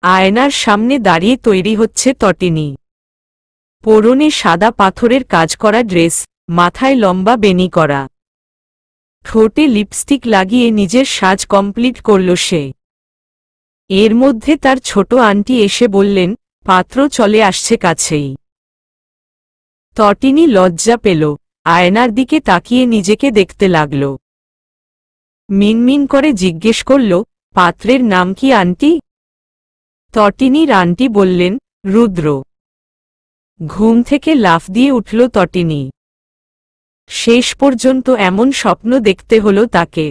আয়নার সামনে দাঁড়িয়ে তৈরি হচ্ছে তটিনী। পরনে সাদা পাথরের কাজ করা ড্রেস, মাথায় লম্বা বেনি করা, ঠোঁটে লিপস্টিক লাগিয়ে নিজের সাজ কমপ্লিট করল সে। এর মধ্যে তার ছোট আন্টি এসে বললেন, পাত্র চলে আসছে কাছেই। তটিনী লজ্জা পেল, আয়নার দিকে তাকিয়ে নিজেকে দেখতে লাগল। মিনমিন করে জিজ্ঞেস করল, পাত্রের নাম কি আন্টি? তটিনীর আন্টি বললেন, রুদ্র। ঘুম থেকে লাফ দিয়ে উঠল তটিনী। শেষ পর্যন্ত এমন স্বপ্ন দেখতে হলো তাকে।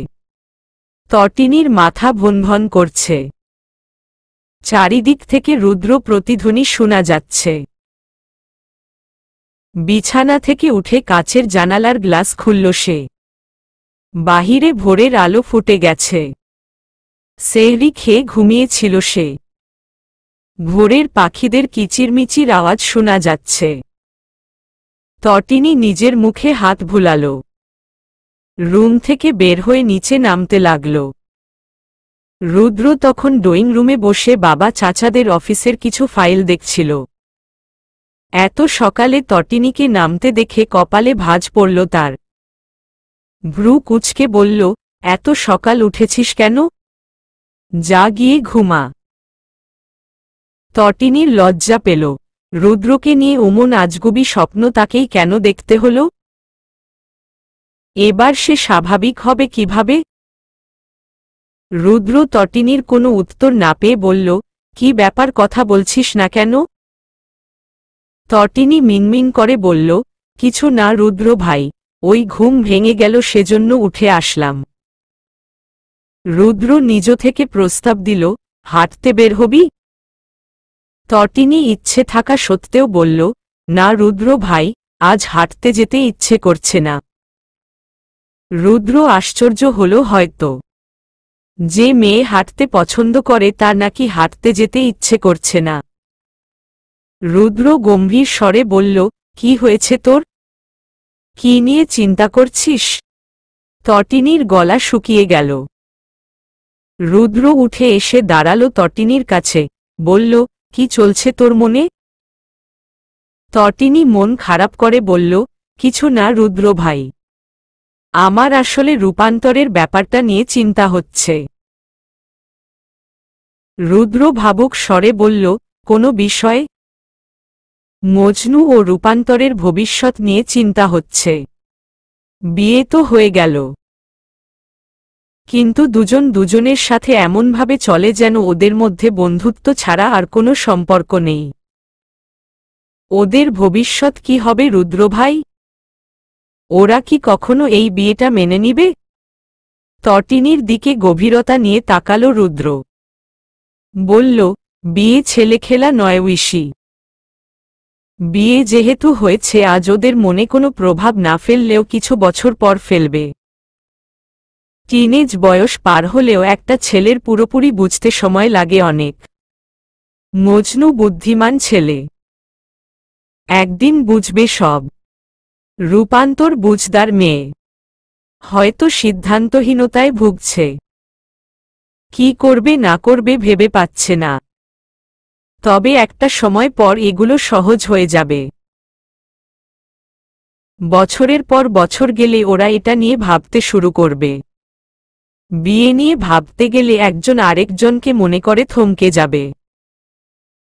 তটিনীর মাথা ভনভন করছে। চারিদিক থেকে রুদ্র প্রতিধ্বনি শোনা যাচ্ছে। বিছানা থেকে উঠে কাচের জানালার গ্লাস খুলল সে। বাহিরে ভোরের আলো ফুটে গেছে। সেহরি খেয়ে ঘুমিয়েছিল সে। ভোরের পাখিদের কিচিরমিচির আওয়াজ শোনা যাচ্ছে। তটিনী নিজের মুখে হাত ভুলাল। রুম থেকে বের হয়ে নিচে নামতে লাগল। রুদ্র তখন ড্রয়িং রুমে বসে বাবা চাচাদের অফিসের কিছু ফাইল দেখছিল। এত সকালে তটিনীকে নামতে দেখে কপালে ভাঁজ পড়ল তার। ভ্রু কুঁচকে বলল, এত সকাল উঠেছিস কেন? যা গিয়ে ঘুমা। তটিনীর লজ্জা পেল। রুদ্রকে নিয়ে অমন আজগুবি স্বপ্ন তাকেই কেন দেখতে হল? এবার সে স্বাভাবিক হবে কিভাবে? রুদ্র তটিনীর কোনো উত্তর না পেয়ে বলল, কি ব্যাপার, কথা বলছিস না কেন? তটিনী মিনমিন করে বলল, কিছু না রুদ্র ভাই, ওই ঘুম ভেঙে গেল সেজন্য উঠে আসলাম। রুদ্র নিজ থেকে প্রস্তাব দিল, হাঁটতে বের হবি? তটিনী ইচ্ছে থাকা সত্ত্বেও বলল, না রুদ্র ভাই, আজ হাঁটতে যেতে ইচ্ছে করছে না। রুদ্র আশ্চর্য হল হয়তো। যে মেয়ে হাঁটতে পছন্দ করে তার নাকি হাঁটতে যেতে ইচ্ছে করছে না। রুদ্র গম্ভীর স্বরে বলল, কি হয়েছে তোর? কি নিয়ে চিন্তা করছিস? তটিনীর গলা শুকিয়ে গেল। রুদ্র উঠে এসে দাঁড়াল তটিনীর কাছে, বলল, কি চলছে তোর মনে? তটিনী মন খারাপ করে বলল, কিছু না রুদ্র ভাই, আমার আসলে রূপান্তরের ব্যাপারটা নিয়ে চিন্তা হচ্ছে। রুদ্র ভাবুক স্বরে বলল, কোনো বিষয়? মজনু ও রূপান্তরের ভবিষ্যৎ নিয়ে চিন্তা হচ্ছে। বিয়ে তো হয়ে গেল, কিন্তু দুজন দুজনের সাথে এমনভাবে চলে যেন ওদের মধ্যে বন্ধুত্ব ছাড়া আর কোনো সম্পর্ক নেই। ওদের ভবিষ্যৎ কি হবে রুদ্র ভাই? ওরা কি কখনো এই বিয়েটা মেনে নিবে? তটিনীর দিকে গভীরতা নিয়ে তাকাল রুদ্র। বলল, বিয়ে ছেলেখেলা নয় ঐশী। বিয়ে যেহেতু হয়েছে, আজ ওদের মনে কোনো প্রভাব না ফেললেও কিছু বছর পর ফেলবে। টিনেজ বয়স পার হলেও একটা ছেলের পুরোপুরি বুঝতে সময় লাগে অনেক। মজনু বুদ্ধিমান ছেলে, একদিন বুঝবে সব। রূপান্তর বুঝদার মেয়ে, হয়তো সিদ্ধান্তহীনতায় ভুগছে। কি করবে না করবে ভেবে পাচ্ছে না। তবে একটা সময় পর এগুলো সহজ হয়ে যাবে। বছরের পর বছর গেলে ওরা এটা নিয়ে ভাবতে শুরু করবে। বিয়ে নিয়ে ভাবতে গেলে একজন আরেকজনকে মনে করে থমকে যাবে,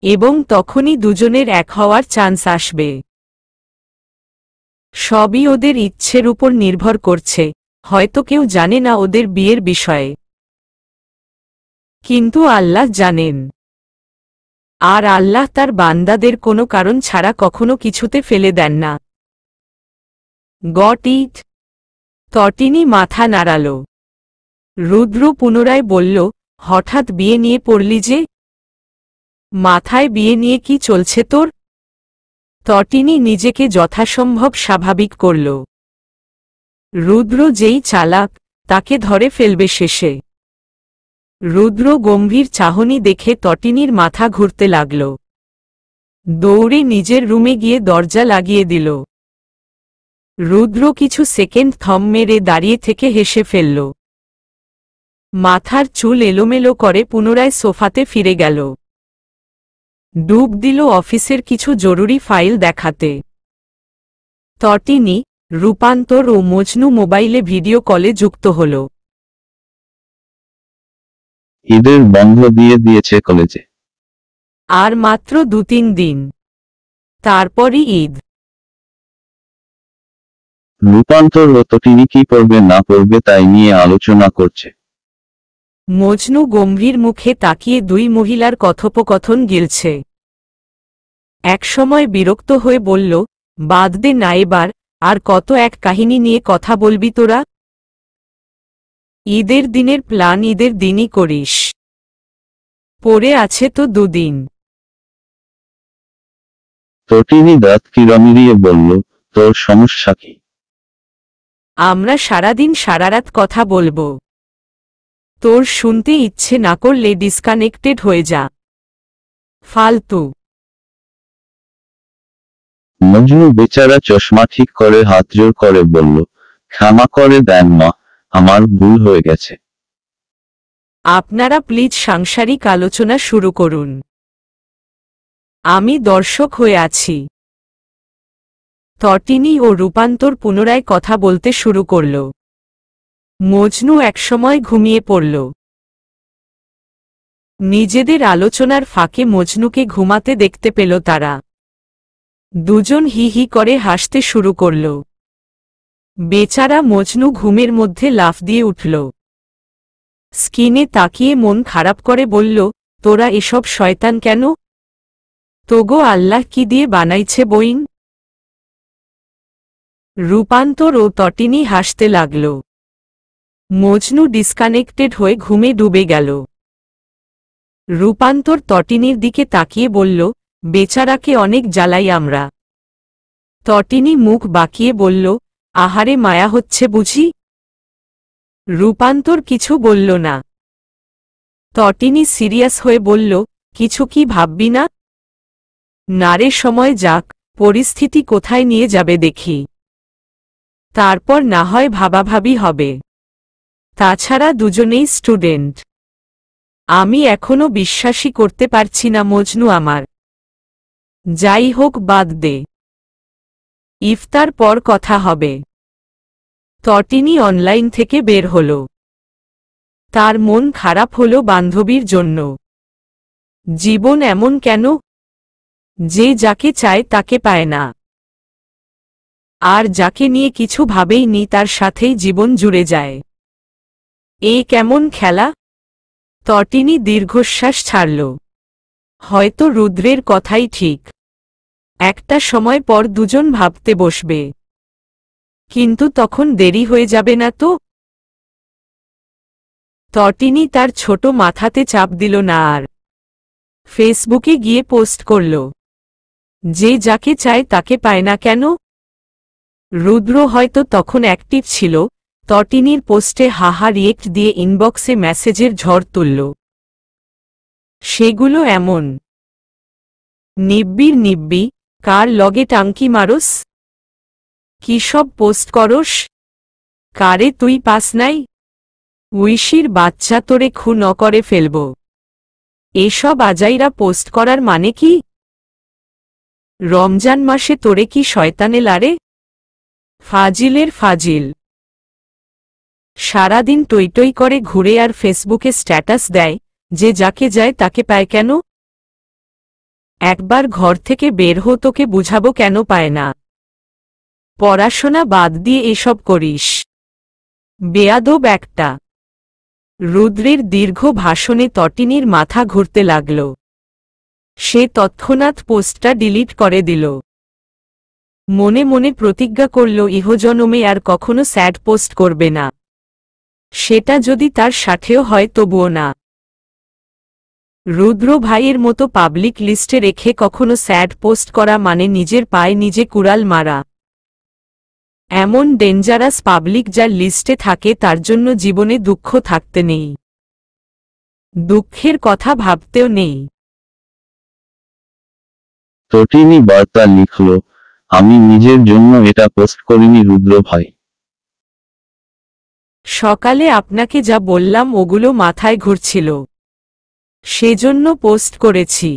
এবং তখনই দুজনের এক হওয়ার চান্স আসবে। সবই ওদের ইচ্ছের উপর নির্ভর করছে। হয়তো কেউ জানে না ওদের বিয়ের বিষয়ে, কিন্তু আল্লাহ জানেন। আর আল্লাহ তার বান্দাদের কোনো কারণ ছাড়া কখনো কিছুতে ফেলে দেন না। Got it? তটিনী মাথা নাড়াল। রুদ্র পুনরায় বলল, হঠাৎ বিয়ে নিয়ে পড়লি যে? মাথায় বিয়ে নিয়ে কি চলছে তোর? তটিনী নিজেকে যথাসম্ভব স্বাভাবিক করল। রুদ্র যেই চালাক, তাকে ধরে ফেলবে শেষে। রুদ্র গম্ভীর চাহনি দেখে তটিনীর মাথা ঘুরতে লাগল। দৌড়ে নিজের রুমে গিয়ে দরজা লাগিয়ে দিল। রুদ্র কিছু সেকেন্ড থম মেরে দাঁড়িয়ে থেকে হেসে ফেলল। মাথার চুল এলোমেলো করে পুনরায় সোফাতে ফিরে গেল। ডুব দিল অফিসের কিছু জরুরি ফাইল দেখাতে। তটিনী, রূপান্তর ও মজনু মোবাইলে ভিডিও কলে যুক্ত হল। ঈদের বন্ধ দিয়ে দিয়েছে কলেজে। আর মাত্র 2-3 দিন, তারপরই ঈদ। রূপান্তর ও তটিনী কি পড়বে না পড়বে তাই নিয়ে আলোচনা করছে। মজনু গম্ভীর মুখে তাকিয়ে দুই মহিলার কথোপকথন গিলছে। একসময় বিরক্ত হয়ে বলল, বাদ দে না এবার, আর কত এক কাহিনী নিয়ে কথা বলবি তোরা? ঈদের দিনের প্ল্যান ঈদের দিনই করিস, পড়ে আছে তো 2 দিন। তটিনী দাঁত কিরমিরিয়ে বলল, তোর সমস্যা কি? আমরা সারাদিন সারারাত কথা বলবো। তোর শুনতে ইচ্ছে না করলে ডিসকানেক্টেড হয়ে যা, ফালতু। মজনু বেচারা চশমা ঠিক করে হাত জোর করে বলল, ক্ষমা করে দেন মা, আমার ভুল হয়ে গেছে। আপনারা প্লিজ সাংসারিক আলোচনা শুরু করুন, আমি দর্শক হয়ে আছি। তটিনী ও রূপান্তর পুনরায় কথা বলতে শুরু করল। মজনু একসময় ঘুমিয়ে পড়ল। নিজেদের আলোচনার ফাঁকে মজনুকে ঘুমাতে দেখতে পেল তারা। দুজন হি হি করে হাসতে শুরু করল। বেচারা মজনু ঘুমের মধ্যে লাফ দিয়ে উঠল। স্ক্রিনে তাকিয়ে মন খারাপ করে বলল, তোরা এসব শয়তান কেন? তোগো আল্লাহ কি দিয়ে বানাইছে বইন? রূপান্তর ও তটিনী হাসতে লাগল। মজনু ডিসকানেক্টেড হয়ে ঘুমে ডুবে গেল। রূপান্তর তটিনীর দিকে তাকিয়ে বলল, বেচারাকে অনেক জ্বালাই আমরা। তটিনী মুখ বাঁকিয়ে বলল, আহারে মায়া হচ্ছে বুঝি? রূপান্তর কিছু বলল না। তটিনী সিরিয়াস হয়ে বলল, কিছু কি ভাববি না? নারে সময় যাক, পরিস্থিতি কোথায় নিয়ে যাবে দেখি, তারপর না হয় ভাবাভাবি হবে। তাছাড়া দুজনেই স্টুডেন্ট। আমি এখনো বিশ্বাসই করতে পারছি না মজনু আমার। যাই হোক বাদ দে, ইফতার পর কথা হবে। তটিনী অনলাইন থেকে বের হল। তার মন খারাপ হল বান্ধবীর জন্য। জীবন এমন কেন যে যাকে চায় তাকে পায় না, আর যাকে নিয়ে কিছু ভাবেই নি তার সাথেই জীবন জুড়ে যায়? এ কেমন খেলা? তটিনী দীর্ঘশ্বাস ছাড়ল। হয়তো রুদ্রের কথাই ঠিক, একটা সময় পর দুজন ভাবতে বসবে। কিন্তু তখন দেরি হয়ে যাবে না তো? তটিনী তার ছোট মাথাতে চাপ দিল না আর। ফেসবুকে গিয়ে পোস্ট করল, যে যাকে চায় তাকে পায় না কেন? রুদ্র হয়তো তখন অ্যাক্টিভ ছিল। তটিনীর পোস্টে হাহা রিয়েক্ট দিয়ে ইনবক্সে মেসেজের ঝড় তুলল। সেগুলো এমন, নিব্বির নিব্বি, কার লগে টাঙ্কি মারস, কি সব পোস্ট করস, কারে তুই পাস নাই, উইশির বাচ্চা তোরে খুন করে ফেলব। এসব আজাইরা পোস্ট করার মানে কি? রমজান মাসে তোরে কি শয়তানে লারে? ফাজিলের ফাজিল। সারাদিন টইটই করে ঘুরে আর ফেসবুকে স্ট্যাটাস দেয়, যে যাকে যায় তাকে পায় কেন? একবার ঘর থেকে বের হো, তোকে বুঝাবো কেন পায় না। পড়াশোনা বাদ দিয়ে এসব করিস, বেয়াদব একটা। রুদ্রের দীর্ঘ ভাষণে তটিনীর মাথা ঘুরতে লাগল। সে তৎক্ষণাৎ পোস্টটা ডিলিট করে দিল। মনে মনে প্রতিজ্ঞা করল ইহজনমে আর কখনো স্যাড পোস্ট করবে না, সেটা যদি তার সাথেও হয় তবুও না। রুদ্র ভাইয়ের মতো পাবলিক লিস্টে রেখে কখনো স্যাড পোস্ট করা মানে নিজের পায়ে নিজে কুড়াল মারা। এমন ডেঞ্জারাস পাবলিক যার লিস্টে থাকে তার জন্য জীবনে দুঃখ থাকতে নেই, দুঃখের কথা ভাবতেও নেই। তটিনী বার্তা লিখল, আমি নিজের জন্য এটা পোস্ট করিনি রুদ্র ভাই। সকালে আপনাকে যা বললাম ওগুলো মাথায় ঘুরছিল, সেজন্য পোস্ট করেছি।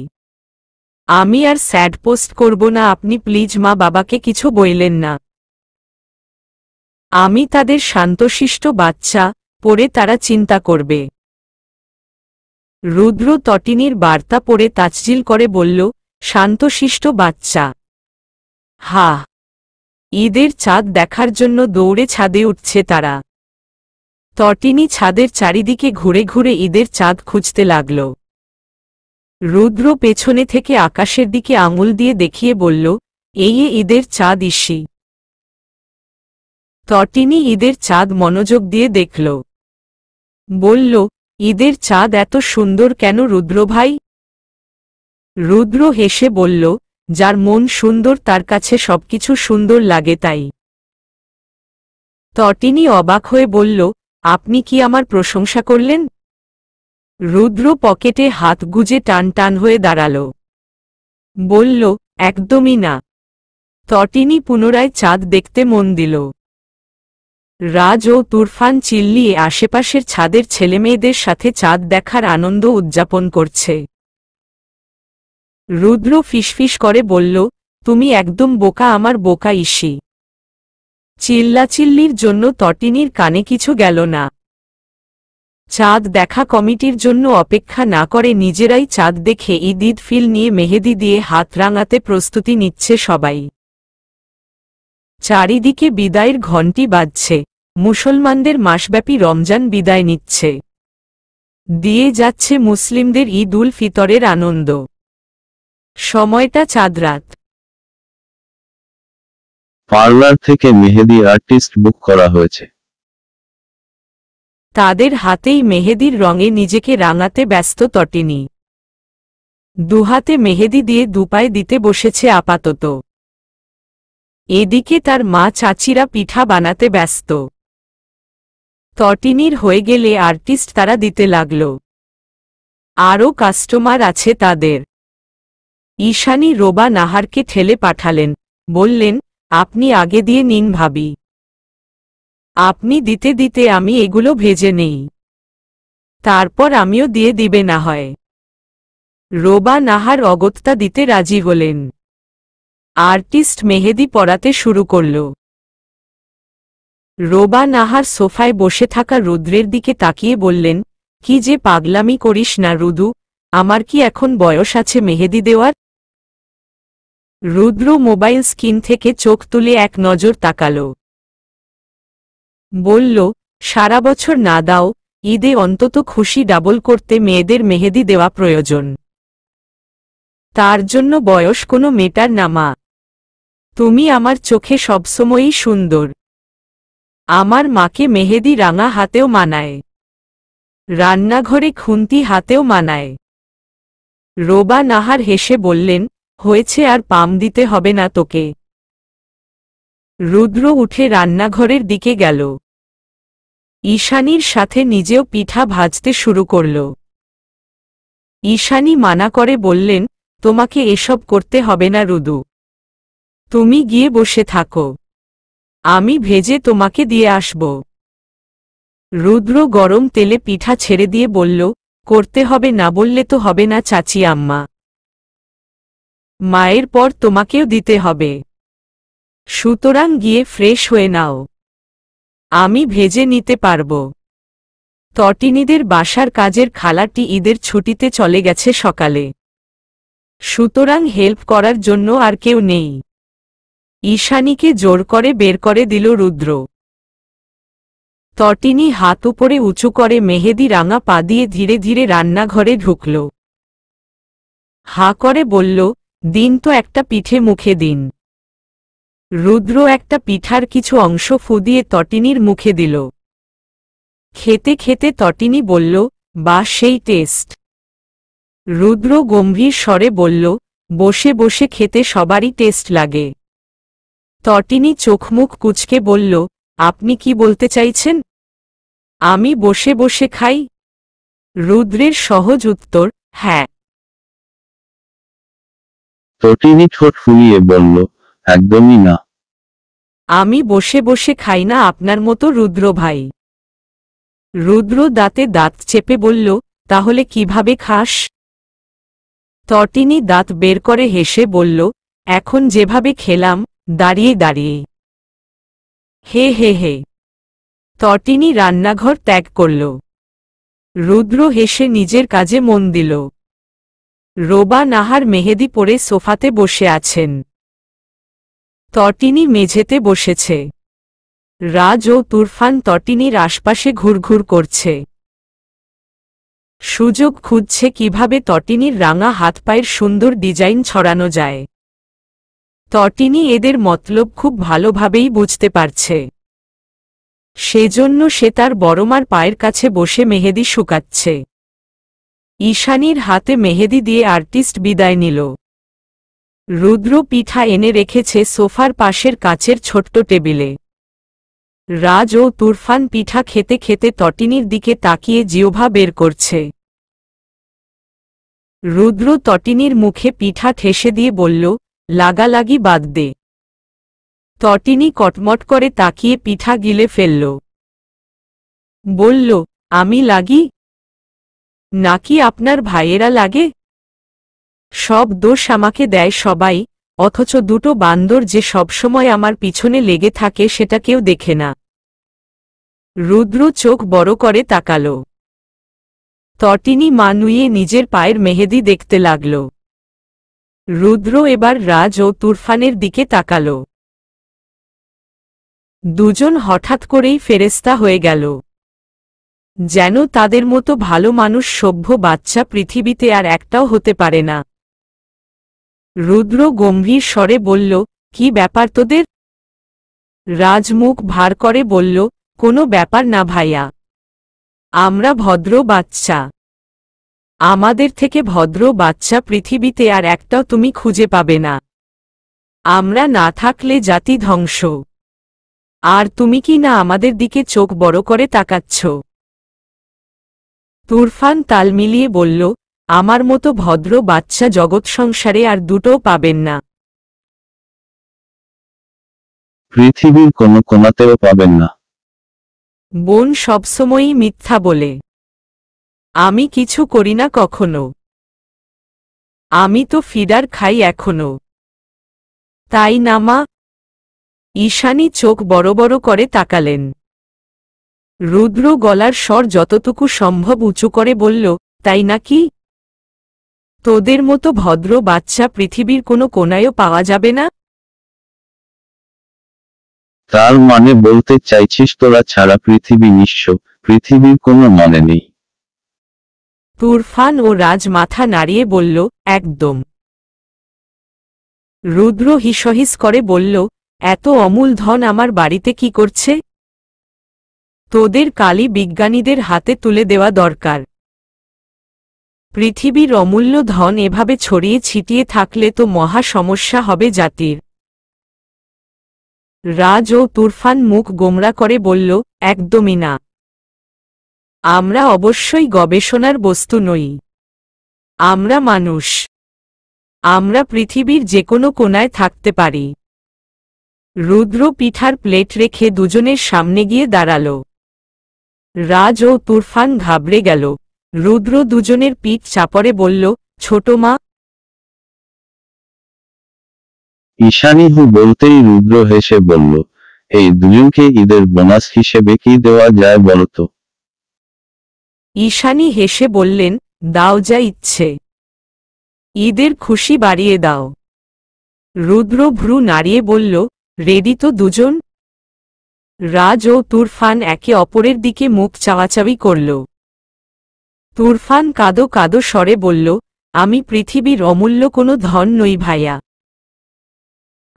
আমি আর স্যাড পোস্ট করব না, আপনি প্লিজ মা বাবাকে কিছু বইলেন না। আমি তাদের শান্তশিষ্ট বাচ্চা, পড়ে তারা চিন্তা করবে। রুদ্র তটিনীর বার্তা পড়ে তাচ্ছিল করে বলল, শান্তশিষ্ট বাচ্চা। হা, ঈদের চাঁদ দেখার জন্য দৌড়ে ছাদে উঠছে তারা। তটিনী ছাদের চারিদিকে ঘুরে ঘুরে ঈদের চাঁদ খুঁজতে লাগল। রুদ্র পেছনে থেকে আকাশের দিকে আঙুল দিয়ে দেখিয়ে বলল, এই ঈদের চাঁদ ইসি। তটিনী ঈদের চাঁদ মনোযোগ দিয়ে দেখল। বলল, ঈদের চাঁদ এত সুন্দর কেন রুদ্র ভাই? রুদ্র হেসে বলল, যার মন সুন্দর তার কাছে সবকিছু সুন্দর লাগে তাই। তটিনী অবাক হয়ে বলল, আপনি কি আমার প্রশংসা করলেন? রুদ্র পকেটে হাত গুজে টান টান হয়ে দাঁড়াল। বলল, একদমই না। তটিনী পুনরায় চাঁদ দেখতে মন দিল। রাজ ও তুরফান চিল্লিয়ে আশেপাশের ছাদের ছেলেমেয়েদের সাথে চাঁদ দেখার আনন্দ উদযাপন করছে। রুদ্র ফিসফিস করে বলল, তুমি একদম বোকা, আমার বোকা ইসি। চিল্লাচিল্লির জন্য তটিনীর কানে কিছু গেল না। চাঁদ দেখা কমিটির জন্য অপেক্ষা না করে নিজেরাই চাঁদ দেখে ঈদ ফিল নিয়ে মেহেদি দিয়ে হাত রাঙাতে প্রস্তুতি নিচ্ছে সবাই। চারিদিকে বিদায়ের ঘণ্টি বাজছে। মুসলমানদের মাসব্যাপী রমজান বিদায় নিচ্ছে। দিয়ে যাচ্ছে মুসলিমদের ঈদ উল ফিতরের আনন্দ। সময়টা চাঁদরাত। পার্লার থেকে মেহেদি আর্টিস্ট বুক করা হয়েছে। তাদের হাতেই মেহেদির রঙে নিজেকে রাঙাতে ব্যস্ত তটিনী। দুহাতে মেহেদি দিয়ে দুপায়ে দিতে বসেছে আপাতত। এদিকে তার মা চাচিরা পিঠা বানাতে ব্যস্ত। তটিনীর হয়ে গেলে আর্টিস্ট তারা দিতে লাগল। আরও কাস্টমার আছে তাদের। ঈশানী রোবা নাহারকে ঠেলে পাঠালেন, বললেন, আপনি আগে দিয়ে নিন ভাবি। আপনি দিতে দিতে আমি এগুলো ভেজে নেই, তারপর আমিও দিয়ে দিবে না হয়। রোবা নাহার অগত্যা দিতে রাজি হলেন। আর্টিস্ট মেহেদি পরাতে শুরু করল। রোবা নাহার সোফায় বসে থাকা রুদ্রের দিকে তাকিয়ে বললেন, কি যে পাগলামি করিস না রুদু, আমার কি এখন বয়স আছে মেহেদি দেওয়ার? রুদ্র মোবাইল স্ক্রিন থেকে চোখ তুলে এক নজর তাকাল। বলল, সারা বছর না দাও, ঈদে অন্তত খুশি ডাবল করতে মেয়েদের মেহেদি দেওয়া প্রয়োজন। তার জন্য বয়স কোনো মেটার না মা। তুমি আমার চোখে সবসময়ই সুন্দর। আমার মাকে মেহেদি রাঙা হাতেও মানায়, রান্নাঘরে খুন্তি হাতেও মানায়। রোবা নাহার হেসে বললেন, হয়েছে, আর পাম দিতে হবে না তোকে। রুদ্র উঠে রান্নাঘরের দিকে গেল। ঈশানীর সাথে নিজেও পিঠা ভাজতে শুরু করল। ঈশানী মানা করে বললেন, তোমাকে এসব করতে হবে না রুদু, তুমি গিয়ে বসে থাকো, আমি ভেজে তোমাকে দিয়ে আসব। রুদ্র গরম তেলে পিঠা ছেড়ে দিয়ে বলল, করতে হবে না বললে তো হবে না চাচি আম্মা, মায়ের পর তোমাকেও দিতে হবে, সুতরাং গিয়ে ফ্রেশ হয়ে নাও, আমি ভেজে নিতে পারব। তটিনীদের বাসার কাজের খালাটি ঈদের ছুটিতে চলে গেছে সকালে, সুতরাং হেল্প করার জন্য আর কেউ নেই। ঈশানীকে জোর করে বের করে দিল রুদ্র। তটিনী হাত উপরে উঁচু করে মেহেদি রাঙা পা দিয়ে ধীরে ধীরে রান্নাঘরে ঢুকল। হা করে বলল, দিন তো একটা পিঠে মুখে দিন। রুদ্র একটা পিঠার কিছু অংশ ফুদিয়ে তটিনীর মুখে দিল। খেতে খেতে তটিনী বলল, বাহ, সেই টেস্ট। রুদ্র গম্ভীর স্বরে বলল, বসে বসে খেতে সবারই টেস্ট লাগে। তটিনী চোখমুখ কুঁচকে বলল, আপনি কি বলতে চাইছেন? আমি বসে বসে খাই? রুদ্রের সহজ উত্তর, হ্যাঁ। তটিনী ঠোঁট ফুলিয়ে বলল, একদমই না। আমি বসে বসে খাই না আপনার মতো রুদ্র ভাই। রুদ্র দাঁতে দাঁত চেপে বলল, তাহলে কিভাবে খাস? তটিনী দাঁত বের করে হেসে বলল, এখন যেভাবে খেলাম, দাঁড়িয়ে দাঁড়িয়ে। হে হে হে। তটিনী রান্নাঘর ত্যাগ করল। রুদ্র হেসে নিজের কাজে মন দিল। রোবা নাহার মেহেদি পরে সোফাতে বসে আছেন। তটিনী মেঝেতে বসেছে। রাজ ও তুরফান তটিনীর আশপাশে ঘুরঘুর করছে। সুযোগ খুঁজছে কিভাবে তটিনীর রাঙা হাত পায়ের সুন্দর ডিজাইন ছড়ানো যায়। তটিনী এদের মতলব খুব ভালোভাবেই বুঝতে পারছে। সেজন্য সে তার বড়মার পায়ের কাছে বসে মেহেদি শুকাচ্ছে। ঈশানীর হাতে মেহেদি দিয়ে আর্টিস্ট বিদায় নিল। রুদ্র পিঠা এনে রেখেছে সোফার পাশের কাচের ছোট্ট টেবিলে। রাজ ও তুরফান পিঠা খেতে খেতে তটিনীর দিকে তাকিয়ে জিহ্বা বের করছে। রুদ্র তটিনীর মুখে পিঠা ঠেসে দিয়ে বলল, লাগালাগি বাদ দে। তটিনী কটমট করে তাকিয়ে পিঠা গিলে ফেলল। বলল, আমি লাগি? নাকি আপনার ভাইয়েরা লাগে? সব দোষ আমাকে দেয় সবাই, অথচ দুটো বান্দর যে সবসময় আমার পিছনে লেগে থাকে সেটা কেউ দেখে না। রুদ্র চোখ বড় করে তাকাল। তটিনী মা নুইয়ে নিজের পায়ের মেহেদি দেখতে লাগল। রুদ্র এবার রাজ ও তুরফানের দিকে তাকাল। দুজন হঠাৎ করেই ফেরেশতা হয়ে গেল। যেন তাদের মতো ভালো মানুষ সভ্য বাচ্চা পৃথিবীতে আর একটাও হতে পারে না। রুদ্র গম্ভীর স্বরে বলল, কি ব্যাপার তোদের? রাজ মুখ ভার করে বলল, কোনো ব্যাপার না ভাইয়া। আমরা ভদ্র বাচ্চা। আমাদের থেকে ভদ্র বাচ্চা পৃথিবীতে আর একটাও তুমি খুঁজে পাবে না। আমরা না থাকলে জাতি ধ্বংস। আর তুমি কি না আমাদের দিকে চোখ বড় করে তাকাচ্ছ? তুরফান তাল মিলিয়ে বলল, আমার মতো ভদ্র বাচ্চা জগৎ সংসারে আর দুটোও পাবেন না। পৃথিবীর কোনো কোণাতেও পাবেন না। বোন সবসময়ই মিথ্যা বলে। আমি কিছু করি না কখনো। আমি তো ফিডার খাই এখনো। তাই না মা? ঈশানী চোখ বড় বড় করে তাকালেন। রুদ্র গলার স্বর যতটুকু সম্ভব উঁচু করে বলল, তাই নাকি? তোদের মতো ভদ্র বাচ্চা পৃথিবীর কোনো কোনায়ও পাওয়া যাবে না? তার মানে বলতে চাইছিস তোরা ছাড়া পৃথিবী নিঃস্ব, পৃথিবীর কোনো মানে নেই? তুরফান ও রাজ মাথা নাড়িয়ে বলল, একদম। রুদ্র হিসহিস করে বলল, এত অমূল ধন আমার বাড়িতে কি করছে? তোদের কালি বিজ্ঞানীদের হাতে তুলে দেওয়া দরকার। পৃথিবীর অমূল্য ধন এভাবে ছড়িয়ে ছিটিয়ে থাকলে তো মহা সমস্যা হবে জাতির। রাজ ও তুরফান মুখ গোমরা করে বলল, একদমই না। আমরা অবশ্যই গবেষণার বস্তু নই। আমরা মানুষ। আমরা পৃথিবীর যে কোনো কোণায় থাকতে পারি। রুদ্র পিঠার প্লেট রেখে দুজনের সামনে গিয়ে দাঁড়াল। রাজ ও তুরফান ঘাবড়ে গেল। রুদ্র দুজনের পিঠ চাপড়ে বলল, ছোট মা। ঈশানী হু বলতেই রুদ্র হেসে বলল, এই দুজনকে ঈদের বোনাস হিসেবে কি দেওয়া যায় বলতো? ঈশানী হেসে বললেন, দাও যা ইচ্ছে। ঈদের খুশি বাড়িয়ে দাও। রুদ্র ভ্রু নাড়িয়ে বলল, রেডি তো দুজন? রাজ ও তুরফান একে অপরের দিকে মুখ চাওয়াচাওয়ি করল। তুরফান কাঁদো কাঁদো স্বরে বলল, আমি পৃথিবীর অমূল্য কোনো ধন নই ভাইয়া।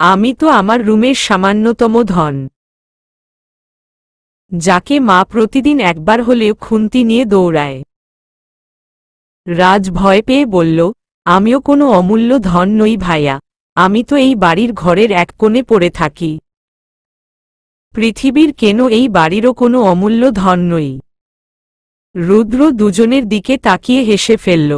আমি তো আমার রুমের সামান্যতম ধন, যাকে মা প্রতিদিন একবার হলেও খুন্তি নিয়ে দৌড়ায়। রাজ ভয় পেয়ে বলল, আমিও কোনো অমূল্য ধন নই ভাইয়া। আমি তো এই বাড়ির ঘরের এক কোণে পড়ে থাকি। পৃথিবীর কেন এই বাড়িরও কোনো অমূল্য ধন নই। রুদ্র দুজনের দিকে তাকিয়ে হেসে ফেলল।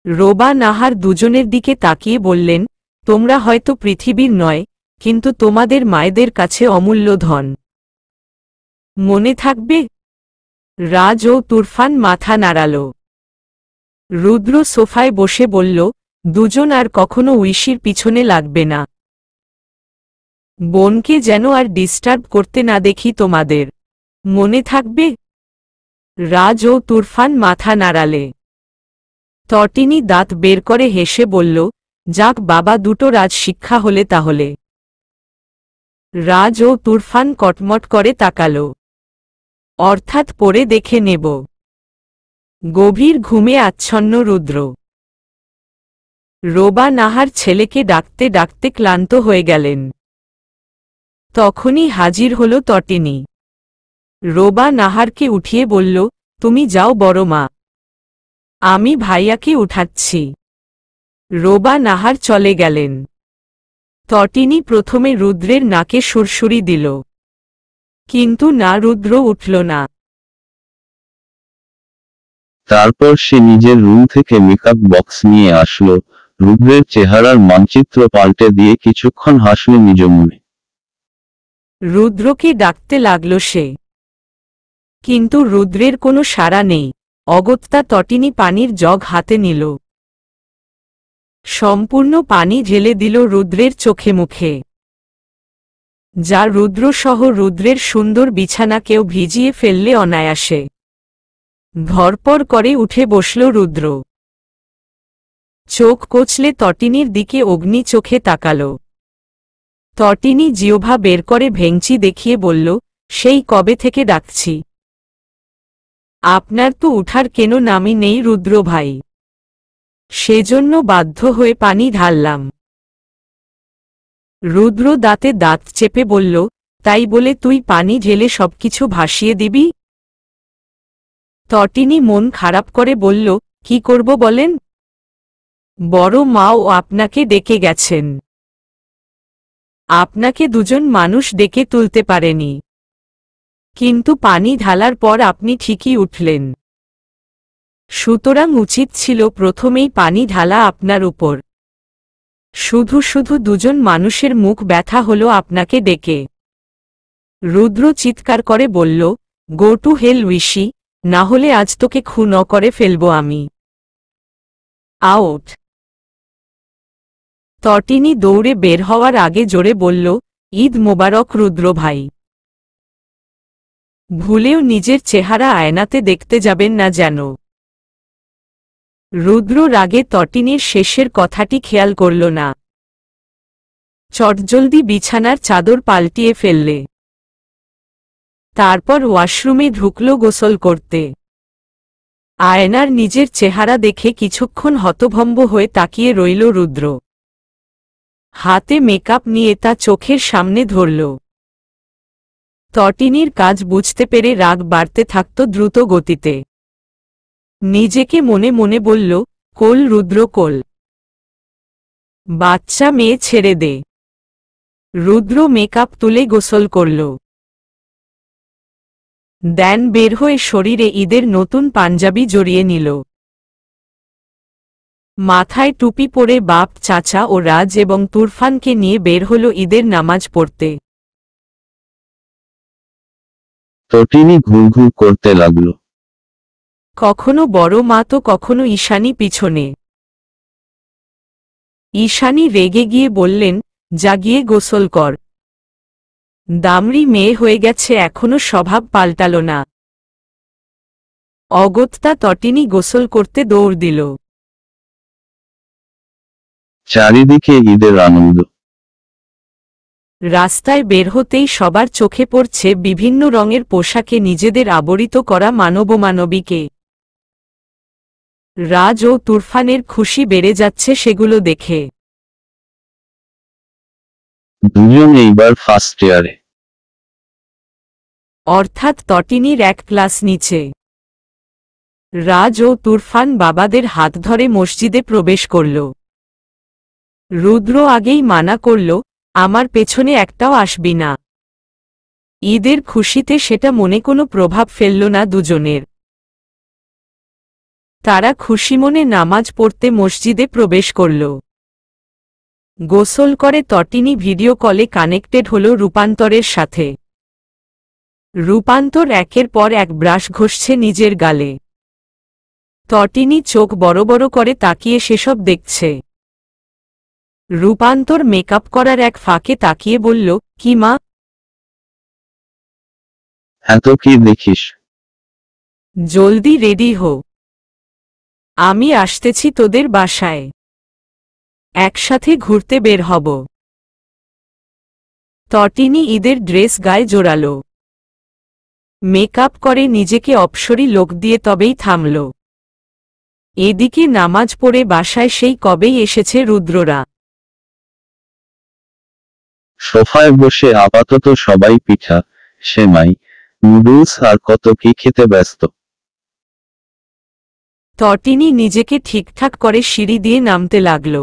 রোবা নাহার দুজনের দিকে তাকিয়ে বললেন, তোমরা হয়তো পৃথিবীর নয়, কিন্তু তোমাদের মায়েদের কাছে অমূল্য ধন। মনে থাকবে? রাজ ও তুরফান মাথা নাড়াল। রুদ্র সোফায় বসে বলল, দুজন আর কখনো ঐশীর পিছনে লাগবে না। বোনকে যেন আর ডিস্টার্ব করতে না দেখি তোমাদের, মনে থাকবে? রাজ ও তুরফান মাথা নাড়ালে। তটিনী দাঁত বের করে হেসে বলল, যাক বাবা, দুটো রাজ শিক্ষা হলে তাহলে। রাজ ও তুরফান কটমট করে তাকাল। অর্থাৎ পরে দেখে নেব। গভীর ঘুমে আচ্ছন্ন রুদ্র। রোবা নাহার ছেলেকে ডাকতে ডাকতে ক্লান্ত হয়ে গেলেন। তখনই হাজির হল তটিনী। রোবা নাহারকে উঠিয়ে বলল, তুমি যাও বড় মা, আমি ভাইয়াকে উঠাচ্ছি। রোবা নাহার চলে গেলেন। তটিনী প্রথমে রুদ্রের নাকে সুরসুরি দিল, কিন্তু না, রুদ্র উঠল না। তারপর সে নিজের রুম থেকে মেকআপ বক্স নিয়ে আসলো, রুদ্রের চেহারার মানচিত্র পাল্টে দিয়ে কিছুক্ষণ হাসল নিজ মনে। রুদ্রকে ডাকতে লাগল সে, কিন্তু রুদ্রের কোনো সাড়া নেই। অগত্যা তটিনী পানির জগ হাতে নিল, সম্পূর্ণ পানি ঢেলে দিল রুদ্রের চোখে মুখে, যা রুদ্রসহ রুদ্রের সুন্দর বিছানাকেও ভিজিয়ে ফেললে অনায়াসে। ধরপর করে উঠে বসল রুদ্র। চোখ কচলে তটিনীর দিকে অগ্নি চোখে তাকাল। তটিনী জিহ্বা বের করে ভেঙচি দেখিয়ে বলল, সেই কবে থেকে ডাকছি, আপনার তো উঠার কেন নামই নেই রুদ্র ভাই, সেজন্য বাধ্য হয়ে পানি ঢাললাম। রুদ্র দাঁতে দাঁত চেপে বলল, তাই বলে তুই পানি ঢেলে সবকিছু ভাসিয়ে দিবি? তটিনী মন খারাপ করে বলল, কি করব বলেন? বড় মাও আপনাকে ডেকে গেছেন, আপনাকে দুজন মানুষ ডেকে তুলতে পারেনি, কিন্তু পানি ঢালার পর আপনি ঠিকই উঠলেন। সুতরাং উচিত ছিল প্রথমেই পানি ঢালা আপনার উপর। শুধু শুধু দুজন মানুষের মুখ ব্যথা হলো আপনাকে ডেকে। রুদ্র চিৎকার করে বলল, গো টু হেল ঐশী, না হলে আজ তোকে খুন করে ফেলব আমি। আউট। তটিনী দৌড়ে বের হওয়ার আগে জোরে বলল, ঈদ মোবারক রুদ্র ভাই। ভুলেও নিজের চেহারা আয়নাতে দেখতে যাবেন না যেন। রুদ্র রাগে তটিনীর শেষের কথাটি খেয়াল করল না। চটজলদি বিছানার চাদর পাল্টিয়ে ফেললে। তারপর ওয়াশরুমে ঢুকল গোসল করতে। আয়নার নিজের চেহারা দেখে কিছুক্ষণ হতভম্ব হয়ে তাকিয়ে রইল রুদ্র। হাতে মেকআপ নিয়ে তা চোখের সামনে ধরল। তটিনীর কাজ বুঝতে পেরে রাগ বাড়তে থাকত দ্রুত গতিতে। নিজেকে মনে মনে বলল, কোল রুদ্র কোল, বাচ্চা মেয়ে ছেড়ে দে। রুদ্র মেকআপ তুলে গোসল করল। দেন বের হয়ে শরীরে ঈদের নতুন পাঞ্জাবি জড়িয়ে নিল। মাথায় টুপি পরে বাপ, চাচা ও রাজ এবং তুরফানকে নিয়ে বের হল ঈদের নামাজ পড়তে। তটিনী ঘুরঘুর করতে লাগল। কখনো বড় মা তো কখনো ঈশানী পিছনে। ঈশানী রেগে গিয়ে বললেন, যা গিয়ে গোসল কর। দামড়ি মেয়ে হয়ে গেছে, এখনো স্বভাব পাল্টাল না। অগত্যা তটিনী গোসল করতে দৌড় দিল। চারিদিকে ঈদের আনন্দ। রাস্তায় বের হতেই সবার চোখে পড়ছে বিভিন্ন রঙের পোশাকে নিজেদের আবরিত করা মানবমানবীকে। রাজ ও তুরফানের খুশি বেড়ে যাচ্ছে সেগুলো দেখে। দুজন এইবার ফার্স্ট ইয়ারে, অর্থাৎ তটিনীর এক ক্লাস নিচে। রাজ ও তুরফান বাবাদের হাত ধরে মসজিদে প্রবেশ করল। রুদ্র আগেই মানা করল, আমার পেছনে একটাও আসবি না। ঈদের খুশিতে সেটা মনে কোনো প্রভাব ফেলল না দুজনের। তারা খুশি মনে নামাজ পড়তে মসজিদে প্রবেশ করল। গোসল করে তটিনী ভিডিও কলে কানেক্টেড হল রূপান্তরের সাথে। রূপান্তর একের পর এক ব্রাশ ঘষছে নিজের গালে। তটিনী চোখ বড় বড় করে তাকিয়ে সেসব দেখছে। রূপান্তর মেকআপ করার এক ফাঁকে তাকিয়ে বলল, কি মা? এত কি দেখিস? জলদি রেডি হো, আমি আসতেছি তোদের বাসায়, একসাথে ঘুরতে বের হব। তটিনী ঈদের ড্রেস গায়ে জোড়াল, মেকআপ করে নিজেকে অপসরী লোক দিয়ে তবেই থামল। এদিকে নামাজ পড়ে বাসায় সেই কবেই এসেছে রুদ্ররা। সোফায় বসে আপাতত সবাই পিঠা, সেমাই, নুডলস আর কত কি খেতে ব্যস্ত। তটিনী নিজেকে ঠিকঠাক করে সিঁড়ি দিয়ে নামতে লাগল।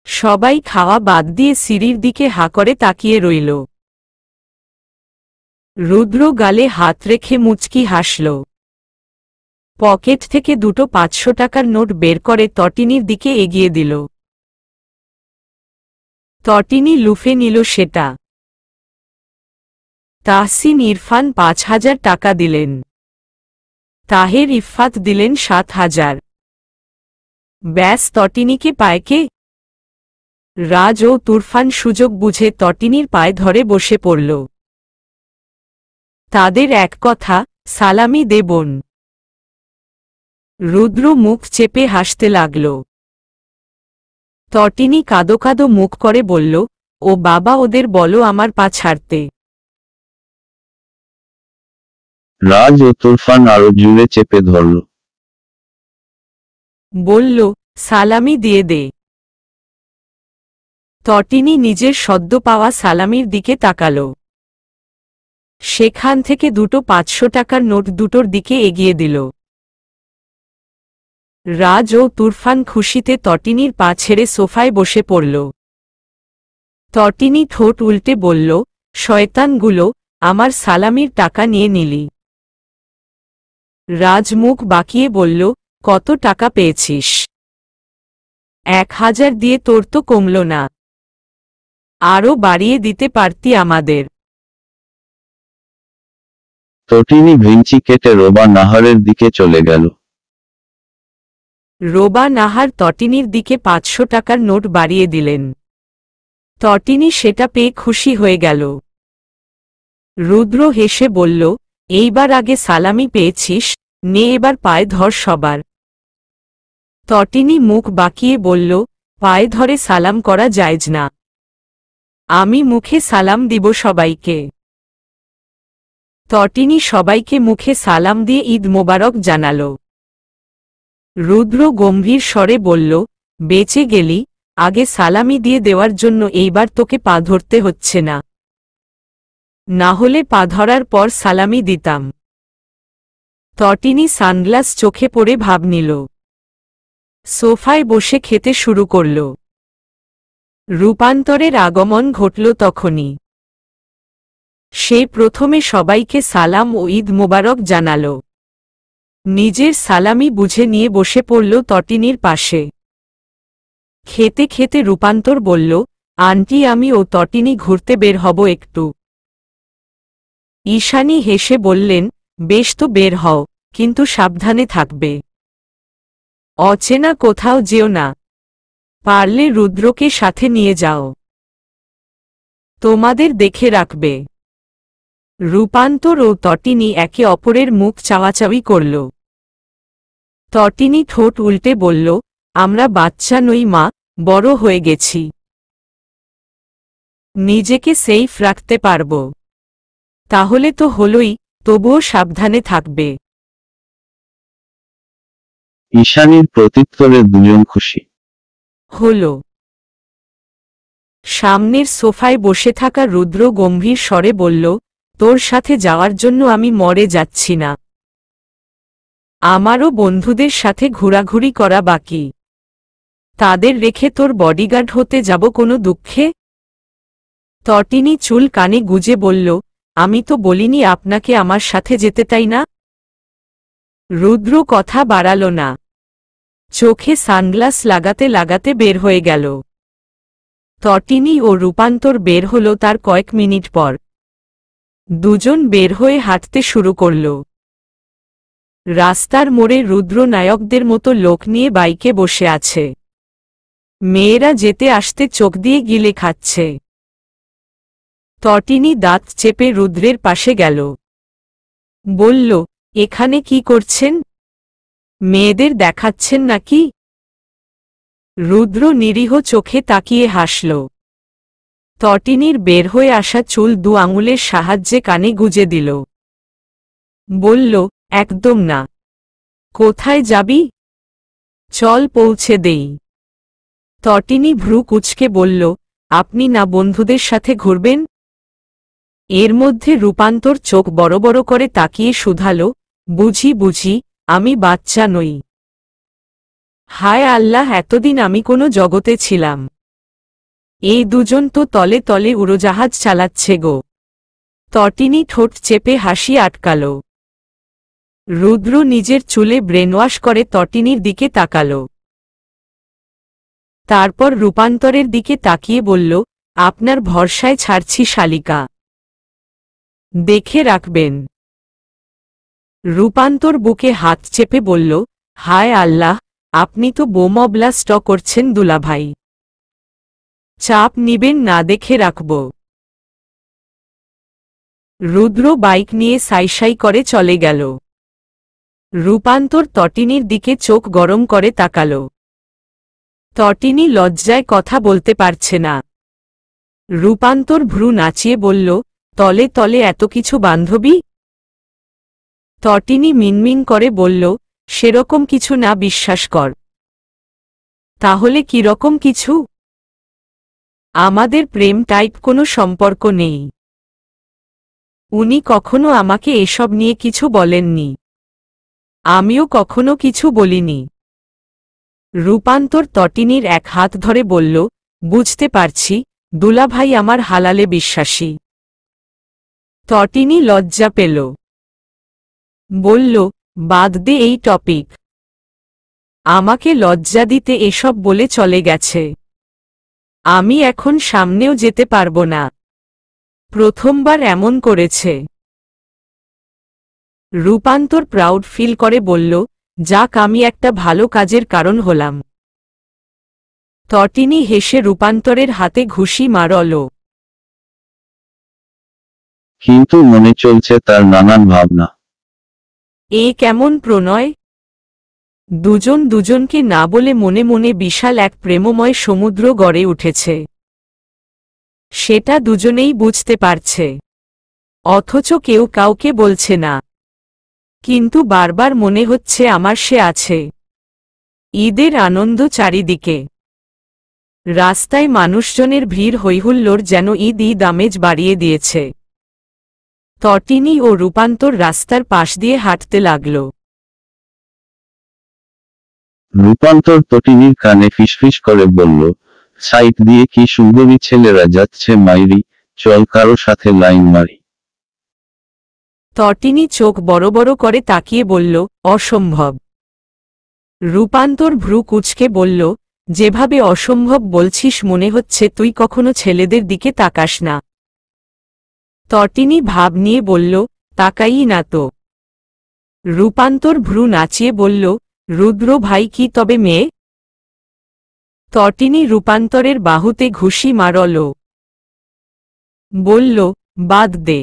সবাই খাওয়া বাদ দিয়ে সিঁড়ির দিকে হা করে তাকিয়ে রইল। রুদ্র গালে হাত রেখে মুচকি হাসল। পকেট থেকে দুটো 500 টাকার নোট বের করে তটিনীর দিকে এগিয়ে দিল। তটিনী লুফে নিল সেটা। তাহসিন ইরফান 5000 টাকা দিলেন। তাহের ইফফাত দিলেন 7000। ব্যাস, তটিনীকে পায় কে? রাজ ও তুরফান সুযোগ বুঝে তটিনীর পায়ে ধরে বসে পড়ল। তাদের এক কথা, সালামি দে বোন। রুদ্র মুখ চেপে হাসতে লাগল। তটিনী কাঁদো কাঁদো মুখ করে বলল, ও বাবা, ওদের বলো আমার পা ছাড়তে। রাজ ও তুরফান আরো জুড়ে চেপে ধরল। বলল, সালামি দিয়ে দে। তটিনী নিজের সদ্য পাওয়া সালামির দিকে তাকাল। সেখান থেকে দুটো 500 টাকার নোট দুটোর দিকে এগিয়ে দিল। রাজ ও তুরফান খুশিতে তটিনীর পা ছেড়ে সোফায় বসে পড়ল। তটিনী ঠোঁট উল্টে বলল, শয়তানগুলো, আমার সালামির টাকা নিয়ে নিলি। রাজ মুখ বাঁকিয়ে বলল, কত টাকা পেয়েছিস? 1000 দিয়ে তোর তো কমল না, আরও বাড়িয়ে দিতে পারতি আমাদের। তটিনী ভেঞ্চি কেটে রোবা নাহারের দিকে চলে গেল। রোবা নাহার তটিনীর দিকে 500 টাকার নোট বাড়িয়ে দিলেন। তটিনী সেটা পেয়ে খুশি হয়ে গেল। রুদ্র হেসে বলল, এইবার আগে সালামি পেয়েছিস, নে এবার পায়ে ধর সবার। তটিনী মুখ বাঁকিয়ে বলল, পায়ে ধরে সালাম করা জায়েজ না, আমি মুখে সালাম দিব সবাইকে। তটিনী সবাইকে মুখে সালাম দিয়ে ঈদ মোবারক জানাল। রুদ্র গম্ভীর স্বরে বলল, বেঁচে গেলি, আগে সালামি দিয়ে দেওয়ার জন্য এইবার তোকে পা ধরতে হচ্ছে না, না হলে পা ধরার পর সালামি দিতাম। তটিনী সানগ্লাস চোখে পড়ে ভাব নিল। সোফায় বসে খেতে শুরু করল। রূপান্তরের আগমন ঘটল তখনই। সে প্রথমে সবাইকে সালাম ও ঈদ মোবারক জানাল। নিজের সালামি বুঝে নিয়ে বসে পড়ল তটিনীর পাশে। খেতে খেতে রূপান্তর বলল, আন্টি, আমি ও তটিনী ঘুরতে বের হব একটু। ঈশানী হেসে বললেন, বেশ তো বের হও, কিন্তু সাবধানে থাকবে, অচেনা কোথাও যেও না, পারলে রুদ্রকে সাথে নিয়ে যাও, তোমাদের দেখে রাখবে। রূপান্তর ও তটিনী একে অপরের মুখ চাওয়াচাওয়ি করল। তটিনী ঠোঁট উল্টে বলল, আমরা বাচ্চা নই মা, বড় হয়ে গেছি, নিজেকে সেফ রাখতে পারব। তাহলে তো হলোই, তবুও সাবধানে থাকবে। ঈশানীর প্রত্যুত্তরে দুজন খুশি হল। সামনের সোফায় বসে থাকা রুদ্র গম্ভীর স্বরে বলল, তোর সাথে যাওয়ার জন্য আমি মরে যাচ্ছি না, আমারও বন্ধুদের সাথে ঘোরাঘুরি করা বাকি, তাদের রেখে তোর বডিগার্ড হতে যাব কোনো দুঃখে? তটিনী চুল কানে গুজে বলল, আমি তো বলিনি আপনাকে আমার সাথে যেতে, তাই না? রুদ্র কথা বাড়াল না, চোখে সানগ্লাস লাগাতে লাগাতে বের হয়ে গেল। তটিনী ও রূপান্তর বের হল তার কয়েক মিনিট পর। দুজন বের হয়ে হাঁটতে শুরু করল। রাস্তার মোড়ে রুদ্র নায়কদের মতো লোক নিয়ে বাইকে বসে আছে। মেয়েরা যেতে আসতে চোখ দিয়ে গিলে খাচ্ছে। তটিনী দাঁত চেপে রুদ্রের পাশে গেল। বলল, এখানে কি করছেন? মেয়েদের দেখাচ্ছেন নাকি? রুদ্র নিরীহ চোখে তাকিয়ে হাসল। তটিনীর বের হয়ে আসা চুল 2 আঙুলের সাহায্যে কানে গুজে দিল। বলল, একদম না। কোথায় যাবি? চল পৌঁছে দেই। তটিনী ভ্রু কুঁচকে বলল, আপনি না বন্ধুদের সাথে ঘুরবেন? এর মধ্যে রূপান্তর চোখ বড় বড় করে তাকিয়ে শুধালো, বুঝি বুঝি, আমি বাচ্চা নই। হায় আল্লাহ, এতদিন আমি কোনো জগতে ছিলাম। এই দুজন তো তলে তলে উড়োজাহাজ চালাচ্ছে গো। তটিনী ঠোঁট চেপে হাসি আটকাল। রুদ্র নিজের চুলে ব্রেনওয়াশ করে তটিনীর দিকে তাকাল। তারপর রূপান্তরের দিকে তাকিয়ে বলল, আপনার ভরসায় ছাড়ছি শালিকা। দেখে রাখবেন। রূপান্তর বুকে হাত চেপে বলল, হায় আল্লাহ, আপনি তো বোমা ব্লাস্ট করছেন দুলাভাই। চাপ নিবেন না, দেখে রাখব। রুদ্র বাইক নিয়ে সাইসাই করে চলে গেল। রূপান্তর তটিনীর দিকে চোখ গরম করে তাকাল। তটিনী লজ্জায় কথা বলতে পারছে না। রূপান্তর ভ্রু নাচিয়ে বলল, তলে তলে এত কিছু বান্ধবী? তটিনী মিনমিন করে বলল, সেরকম কিছু না, বিশ্বাস কর। তাহলে কিরকম কিছু? আমাদের প্রেম টাইপ কোনো সম্পর্ক নেই। উনি কখনো আমাকে এসব নিয়ে কিছু বলেননি। আমিও কখনো কিছু বলিনি। রূপান্তর তটিনীর এক হাত ধরে বলল, বুঝতে পারছি, দুলাভাই আমার হালালে বিশ্বাসী। তটিনী লজ্জা পেল। বলল, বাদ দে এই টপিক। আমাকে লজ্জা দিতে এসব বলে চলে গেছে। আমি এখন সামনেও যেতে পারবো না। প্রথমবার এমন করেছে। রূপান্তর প্রাউড ফিল করে বলল, যাক, আমি একটা ভালো কাজের কারণ হলাম। তটিনী হেসে রূপান্তরের হাতে ঘুষি মারল। কিন্তু মনে চলছে তার নানান ভাবনা। এ কেমন প্রণয়! দুজন দুজনকে না বলে মনে মনে বিশাল এক প্রেমময় সমুদ্র গড়ে উঠেছে। সেটা দুজনেই বুঝতে পারছে, অথচ কেউ কাউকে বলছে না। কিন্তু বারবার মনে হচ্ছে আমার সে আছে। ঈদের আনন্দ চারিদিকে। রাস্তায় মানুষজনের ভিড় হৈহুল্লোড় যেন ঈদ ঈদ আমেজ বাড়িয়ে দিয়েছে। তটিনী ও রূপান্তর রাস্তার পাশ দিয়ে হাঁটতে লাগল। রূপান্তর তটিনীর কানে ফিসফিস করে বলল, সাইড দিয়ে কি সুন্দরী ছেলেরা যাচ্ছে মাইরি, চল কারো সাথে লাইন মারি। তটিনী চোখ বড় বড় করে তাকিয়ে বলল, অসম্ভব। রূপান্তর ভ্রু কুঁচকে বলল, যেভাবে অসম্ভব বলছিস মনে হচ্ছে তুই কখনো ছেলেদের দিকে তাকাস না। তটিনী ভাব নিয়ে বলল, তাকাই না তো। রূপান্তর ভ্রু নাচিয়ে বলল, রুদ্র ভাই কি তবে মেয়ে? তটিনী রূপান্তরের বাহুতে ঘুষি মারল। বলল, বাদ দে।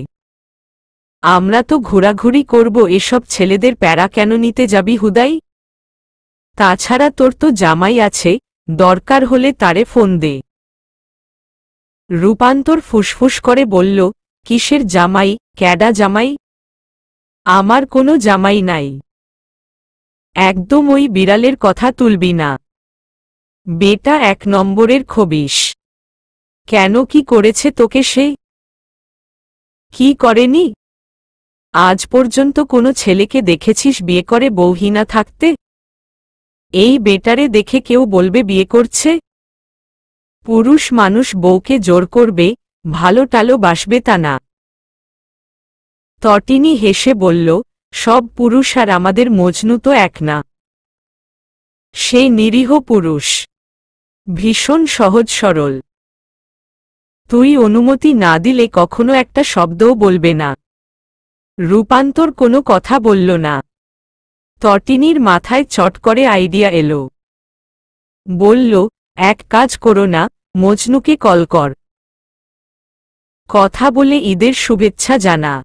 আমরা তো ঘোরাঘুরি করব, এসব ছেলেদের প্যারা কেন নিতে যাবি হুদাই? তাছাড়া তোর তো জামাই আছে, দরকার হলে তারে ফোন দে। রূপান্তর ফুসফুস করে বলল, কিসের জামাই, ক্যাডা জামাই? আমার কোনো জামাই নাই। একদম ওই বিড়ালের কথা তুলবি না। বেটা 1 নম্বরের খবিশ। কেন, কি করেছে তোকে সে? কি করেনি? আজ পর্যন্ত কোনো ছেলেকে দেখেছিস বিয়ে করে বউহীনা থাকতে? এই বেটারে দেখে কেউ বলবে বিয়ে করছে? পুরুষ মানুষ বউকে জোর করবে, ভালো টালো বাসবে তা না। তটিনী হেসে বলল, সব পুরুষ আর আমাদের মজনু তো এক না। সে নিরীহ পুরুষ, ভীষণ সহজ সরল। তুই অনুমতি না দিলে কখনো একটা শব্দও বলবে না। রূপান্তর কোনো কথা বলল না। তটিনীর মাথায় চট করে আইডিয়া এলো। বলল, এক কাজ করো না, মজনুকে কল কর। কথা বলে ঈদের শুভেচ্ছা জানা।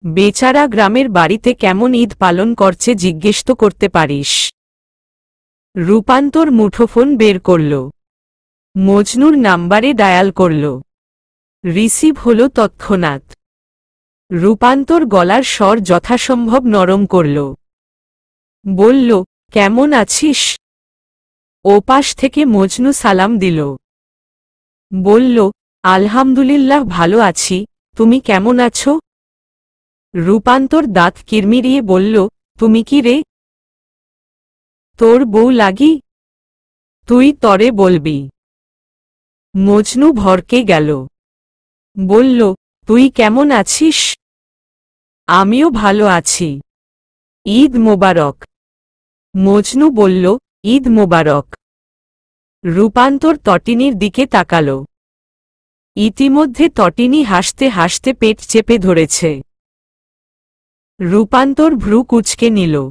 বেচারা গ্রামের বাড়িতে কেমন ঈদ পালন করছে জিজ্ঞেস তো করতে পারিস। রূপান্তর মুঠোফোন বের করল। মজনুর নাম্বারে ডায়াল করল। রিসিভ হল তৎক্ষণাৎ। রূপান্তর গলার স্বর যথাসম্ভব নরম করল। বলল, কেমন আছিস? ওপাশ থেকে মজনু সালাম দিল। বলল, আলহামদুলিল্লাহ ভালো আছি, তুমি কেমন আছো? রূপান্তর দাঁত কিরমিরিয়ে বলল, তুমি কি রে? তোর বউ লাগি? তুই তরে বলবি। মজনু ভরকে গেল। বলল, তুই কেমন আছিস? আমিও ভালো আছি। ঈদ মোবারক। মজনু বলল, ঈদ মোবারক। রূপান্তর তটিনীর দিকে তাকাল। ইতিমধ্যে তটিনী হাসতে হাসতে পেট চেপে ধরেছে। রূপান্তর ভ্রু কুঁচকে নিল।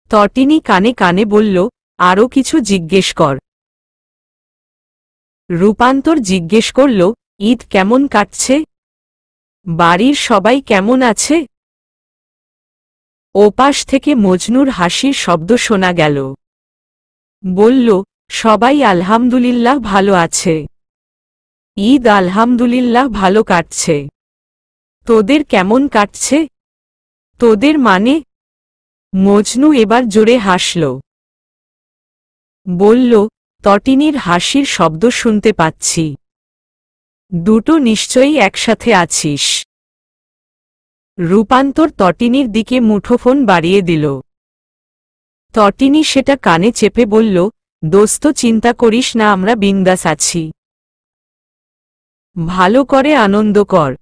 তটিনী কানে কানে বলল, আরও কিছু জিজ্ঞেস কর। রূপান্তর জিজ্ঞেস করল, ঈদ কেমন কাটছে? বাড়ির সবাই কেমন আছে? ওপাশ থেকে মজনুর হাসির শব্দ শোনা গেল। বলল, সবাই আলহামদুলিল্লাহ ভালো আছে। ঈদ আলহামদুলিল্লাহ ভালো কাটছে। তোদের কেমন কাটছে? তোদের মানে? মজনু এবার জোরে হাসল। বলল, তটিনীর হাসির শব্দ শুনতে পাচ্ছি। দুটো নিশ্চয়ই একসাথে আছিস। রূপান্তর তটিনীর দিকে মুঠোফোন বাড়িয়ে দিল। তটিনী সেটা কানে চেপে বলল, দোস্ত চিন্তা করিস না, আমরা বিন্দাস আছি। ভালো করে আনন্দ কর।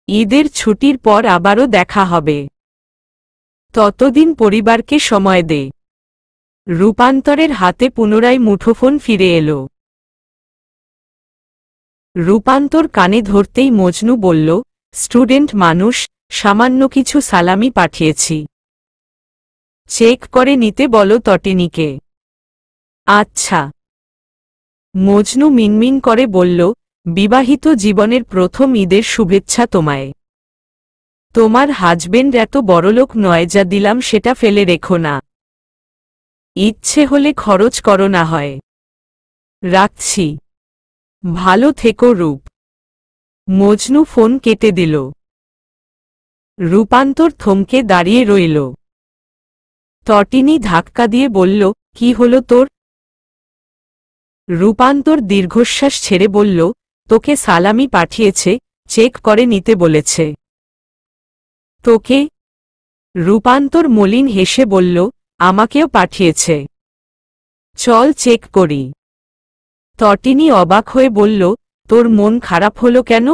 ঈদের ছুটির পর আবারও দেখা হবে। ততদিন পরিবারকে সময় দে। রূপান্তরের হাতে পুনরায় মুঠোফোন ফিরে এলো। রূপান্তর কানে ধরতেই মজনু বলল, স্টুডেন্ট মানুষ, সামান্য কিছু সালামি পাঠিয়েছি। চেক করে নিতে বলো তটিনীকে। আচ্ছা। মজনু মিনমিন করে বলল, বিবাহিত জীবনের প্রথম ঈদের শুভেচ্ছা তোমায়। তোমার হাজবেন্ড এত বড়লোক নয়, যা দিলাম সেটা ফেলে রেখো না। ইচ্ছে হলে খরচ করো না হয়। রাখছি। ভালো থেকো রূপ। মজনু ফোন কেটে দিল। রূপান্তর থমকে দাঁড়িয়ে রইল। তটিনী ধাক্কা দিয়ে বলল, কি হলো তোর? রূপান্তর দীর্ঘশ্বাস ছেড়ে বলল, তোকে সালামি পাঠিয়েছে, চেক করে নিতে বলেছে। তোকে? রূপান্তর মলিন হেসে বলল, আমাকেও পাঠিয়েছে। চল চেক করি। তটিনী অবাক হয়ে বলল, তোর মন খারাপ হলো কেন?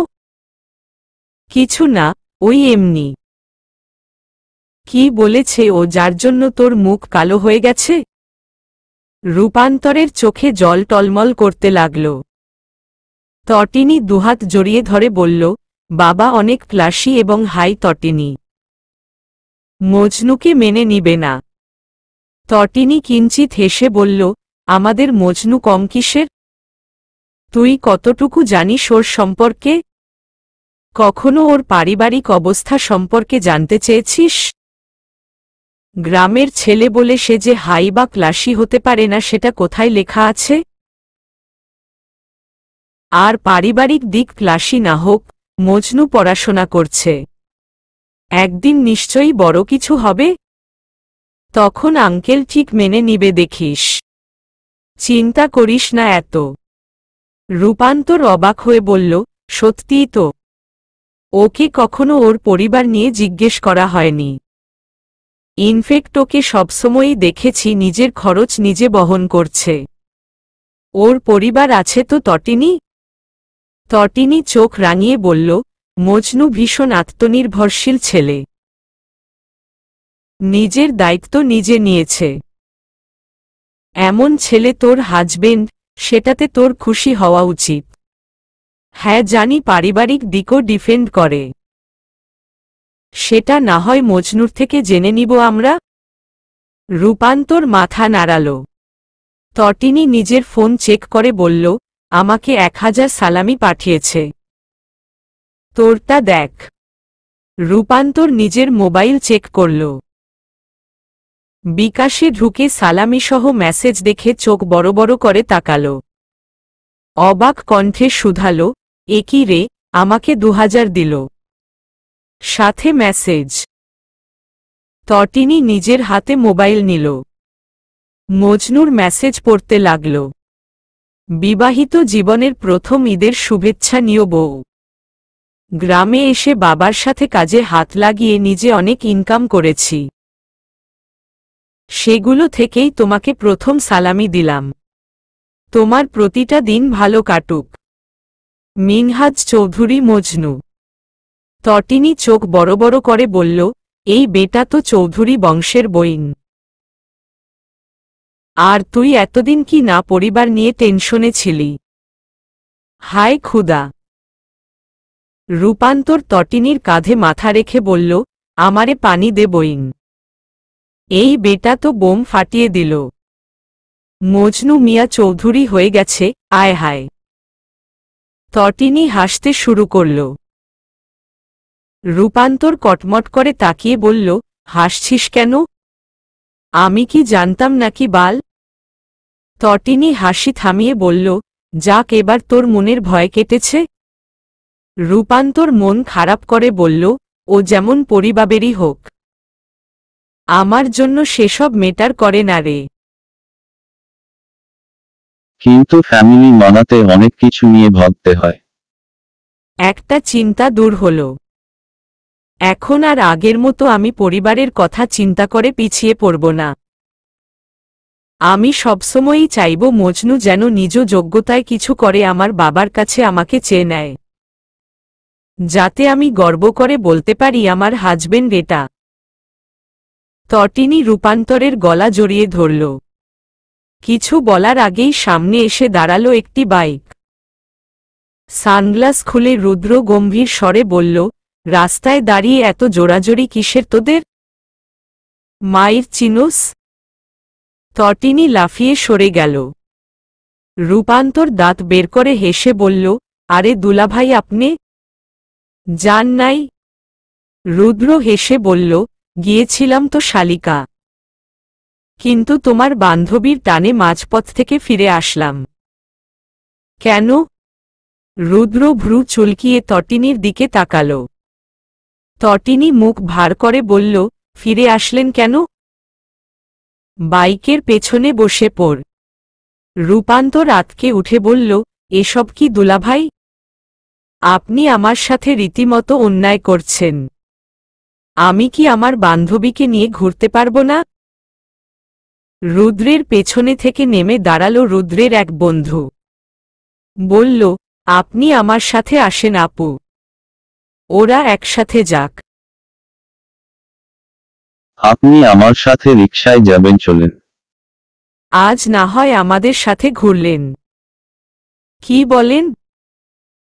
কিছু না, ওই এমনি। কি বলেছে ও যার জন্য তোর মুখ কালো হয়ে গেছে? রূপান্তরের চোখে জল টলমল করতে লাগল। তটিনী দুহাত জড়িয়ে ধরে বলল, বাবা অনেক ক্লাসি এবং হাই। তটিনী মজনুকে মেনে নিবে না। তটিনী কিঞ্চিত হেসে বলল, আমাদের মজনু কম কিসের? তুই কতটুকু জানিস ওর সম্পর্কে? কখনো ওর পারিবারিক অবস্থা সম্পর্কে জানতে চেয়েছিস? গ্রামের ছেলে বলে সে যে হাই বা ক্লাসি হতে পারে না, সেটা কোথায় লেখা আছে? আর পারিবারিক দিক ক্লাসি না হোক, মজনু পড়াশোনা করছে। একদিন নিশ্চয়ই বড় কিছু হবে। তখন আঙ্কেল ঠিক মেনে নিবে দেখিস। চিন্তা করিস না এত। রূপান্তর অবাক হয়ে বলল, সত্যিই তো? ওকে কখনো ওর পরিবার নিয়ে জিজ্ঞেস করা হয়নি। ইনফেক্ট ওকে সবসময়ই দেখেছি নিজের খরচ নিজে বহন করছে। ওর পরিবার আছে তো তটিনী? তটিনী চোখ রাঙিয়ে বলল, মজনু ভীষণ আত্মনির্ভরশীল ছেলে। নিজের দায়িত্ব নিজে নিয়েছে। এমন ছেলে তোর হাজবেন্ড, সেটাতে তোর খুশি হওয়া উচিত। হ্যাঁ জানি পারিবারিক দিকও ডিফেন্ড করে। সেটা না হয় মজনুর থেকে জেনে নিব আমরা। রূপান্তর মাথা নাড়াল। তটিনী নিজের ফোন চেক করে বলল, আমাকে 1000 সালামি পাঠিয়েছে। তোরটা দেখ। রূপান্তর নিজের মোবাইল চেক করল। বিকাশে ঢুকে সালামিসহ মেসেজ দেখে চোখ বড় বড় করে তাকাল। অবাক কণ্ঠে শুধালো, এ কি রে, আমাকে 2000 দিল, সাথে মেসেজ। তটিনী নিজের হাতে মোবাইল নিল। মজনুর মেসেজ পড়তে লাগল। বিবাহিত জীবনের প্রথম ঈদের শুভেচ্ছা নিও বউ। গ্রামে এসে বাবার সাথে কাজে হাত লাগিয়ে নিজে অনেক ইনকাম করেছি। সেগুলো থেকেই তোমাকে প্রথম সালামি দিলাম। তোমার প্রতিটা দিন ভালো কাটুক। মিনহাজ চৌধুরী মজনু। তটিনী চোখ বড় বড় করে বলল, এই বেটা তো চৌধুরী বংশের বইন। আর তুই এতদিন কি না পরিবার নিয়ে টেনশনে ছিলি? হায় খুদা। রূপান্তর তটিনীর কাঁধে মাথা রেখে বলল, আমারে পানি দে বইন। এই বেটা তো বোম ফাটিয়ে দিল। মজনু মিয়া চৌধুরী হয়ে গেছে, আয় হায়। তটিনী হাসতে শুরু করল। রূপান্তর কটমট করে তাকিয়ে বলল, হাসছিস কেন? আমি কি জানতাম নাকি বাল? তটিনী হাসি থামিয়ে বলল, যাক এবার তোর মনের ভয় কেটেছে। রূপান্তর মন খারাপ করে বলল, ও যেমন পরিবারেরই হোক, আমার জন্য সেসব মেটার করে না রে। কিন্তু ফ্যামিলি মানাতে অনেক কিছু নিয়ে ভাবতে হয়। একটা চিন্তা দূর হল। এখন আর আগের মতো আমি পরিবারের কথা চিন্তা করে পিছিয়ে পড়ব না। আমি সবসময়ই চাইব মজনু যেন নিজ যোগ্যতায় কিছু করে আমার বাবার কাছে আমাকে চেয়ে নেয়, যাতে আমি গর্ব করে বলতে পারি আমার হাজবেন্ড এটা। তটিনী রূপান্তরের গলা জড়িয়ে ধরল। কিছু বলার আগেই সামনে এসে দাঁড়ালো একটি বাইক। সানগ্লাস খুলে রুদ্র গম্ভীর স্বরে বলল, রাস্তায় দাঁড়িয়ে এত জোরাজোরি কিসের তোদের? মায়ের চিনোস? তটিনী লাফিয়ে সরে গেল। রূপান্তর দাঁত বের করে হেসে বলল, আরে দুলাভাই আপনি যান নাই? রুদ্র হেসে বলল, গিয়েছিলাম তো শালিকা, কিন্তু তোমার বান্ধবীর টানে মাঝপথ থেকে ফিরে আসলাম। কেন? রুদ্র ভ্রু চুলকিয়ে তটিনীর দিকে তাকাল। তটিনী মুখ ভার করে বলল, ফিরে আসলেন কেন? বাইকের পেছনে বসে পড়। রূপান্তর আতকে উঠে বলল, এসব কি দুলাভাই? আপনি আমার সাথে রীতিমতো অন্যায় করছেন। আমি কি আমার বান্ধবীকে নিয়ে ঘুরতে পারব না? রুদ্রের পেছনে থেকে নেমে দাঁড়ালো রুদ্রের এক বন্ধু। বলল, আপনি আমার সাথে আসেন আপু, ওরা একসাথে যাক। আপনি আমার সাথে রিকশায় যাবেন, চলেন। আজ না হয় আমাদের সাথে ঘুরলেন। কি বলেন?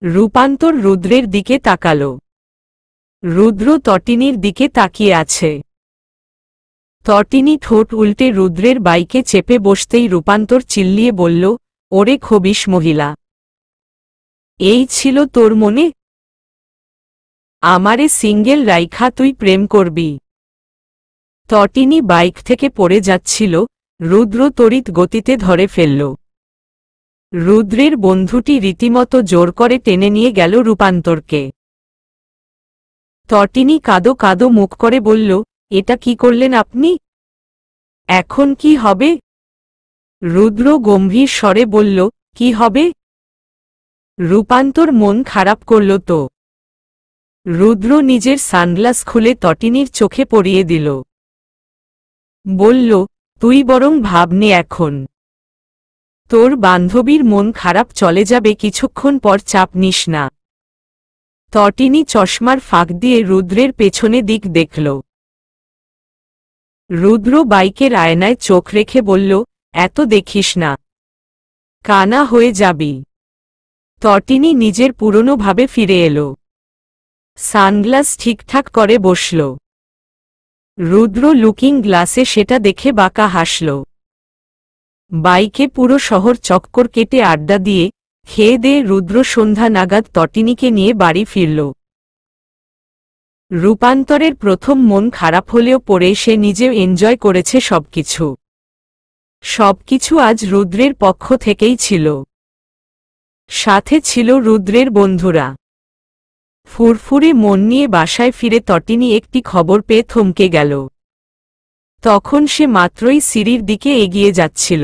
রূপান্তর রুদ্রের দিকে তাকাল। রুদ্র তটিনীর দিকে তাকিয়ে আছে। তটিনী ঠোঁট উল্টে রুদ্রের বাইকে চেপে বসতেই রূপান্তর চিল্লিয়ে বলল, ওরে খবিশ মহিলা, এই ছিল তোর মনে? আমারে সিঙ্গেল রাইখা তুই প্রেম করবি? তটিনী বাইক থেকে পড়ে যাচ্ছিল, রুদ্র তড়িৎ গতিতে ধরে ফেলল। রুদ্রের বন্ধুটি রীতিমতো জোর করে টেনে নিয়ে গেল রূপান্তরকে। তটিনী কাদো কাদো মুখ করে বলল, এটা কি করলেন আপনি? এখন কি হবে? রুদ্র গম্ভীর স্বরে বলল, কি হবে? রূপান্তর মন খারাপ করল তো। রুদ্র নিজের সানগ্লাস খুলে তটিনীর চোখে পরিয়ে দিল। বলল, তুই বরং ভাবনে এখন। তোর বান্ধবীর মন খারাপ চলে যাবে কিছুক্ষণ পর, চাপ নিস না। তটিনী চশমার ফাঁক দিয়ে রুদ্রের পেছনে দিক দেখল। রুদ্র বাইকের আয়নায় চোখ রেখে বলল, এত দেখিস না, কানা হয়ে যাবি। তটিনী নিজের পুরনো ভাবে ফিরে এলো। সানগ্লাস ঠিকঠাক করে বসল। রুদ্র লুকিং গ্লাসে সেটা দেখে বাঁকা হাসল। বাইকে পুরো শহর চক্কর কেটে আড্ডা দিয়ে খেয়ে দিয়ে রুদ্র সন্ধ্যা নাগাদ তটিনীকে নিয়ে বাড়ি ফিরল। রূপান্তরের প্রথম মন খারাপ হলেও পরে সে নিজেও এনজয় করেছে সবকিছু। সবকিছু আজ রুদ্রের পক্ষ থেকেই ছিল। সাথে ছিল রুদ্রের বন্ধুরা। ফুরফুরে মন নিয়ে বাসায় ফিরে তটিনী একটি খবর পেয়ে থমকে গেল। তখন সে মাত্রই সিঁড়ির দিকে এগিয়ে যাচ্ছিল।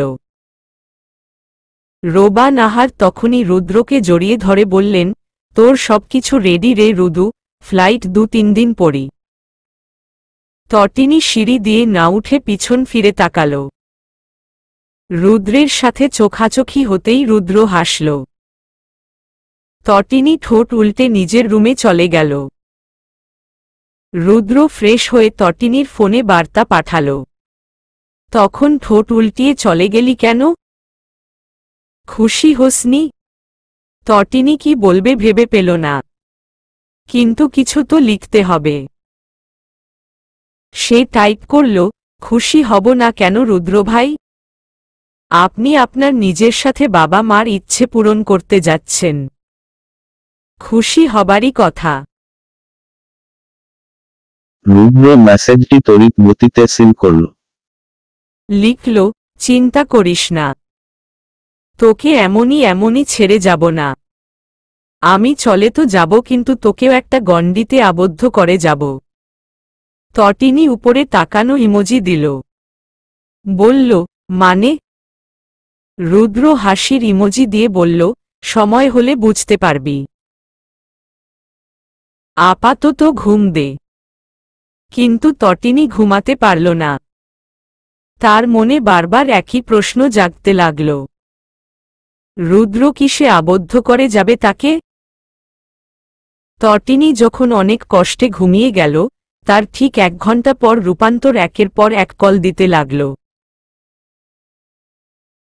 রোবা নাহার তখনই রুদ্রকে জড়িয়ে ধরে বললেন, তোর সবকিছু রেডি রে রুদু, ফ্লাইট 2-3 দিন পরই। তটিনী সিঁড়ি দিয়ে না উঠে পিছন ফিরে তাকাল। রুদ্রের সাথে চোখাচোখি হতেই রুদ্র হাসল। তটিনী ঠোঁট উল্টে নিজের রুমে চলে গেল। রুদ্র ফ্রেশ হয়ে তটিনীর ফোনে বার্তা পাঠাল। তখন ঠোঁট উল্টিয়ে চলে গেলি কেন? খুশি হোসনি? তটিনী কি বলবে ভেবে পেল না। কিন্তু কিছু তো লিখতে হবে। সে টাইপ করল, খুশি হব না কেন রুদ্র ভাই? আপনি আপনার নিজের সাথে বাবা মার ইচ্ছে পূরণ করতে যাচ্ছেন। খুশি হবারই কথা। রুদ্র মেসেজটি তড়িৎ গতিতে সিল করল। লিখল, চিন্তা করিস না, তোকে এমনই ছেড়ে যাব না। আমি চলে তো যাব, কিন্তু তোকেও একটা গণ্ডিতে আবদ্ধ করে যাব। তটিনী উপরে তাকানো ইমোজি দিল। বলল, মানে? রুদ্র হাসির ইমোজি দিয়ে বলল, সময় হলে বুঝতে পারবি। আপাতত ঘুম দে। কিন্তু তটিনী ঘুমাতে পারল না। তার মনে বারবার একই প্রশ্ন জাগতে লাগল। রুদ্র কিসে আবদ্ধ করে যাবে তাকে? তটিনী যখন অনেক কষ্টে ঘুমিয়ে গেল, তার ঠিক 1 ঘন্টা পর রূপান্তর একের পর এক কল দিতে লাগল।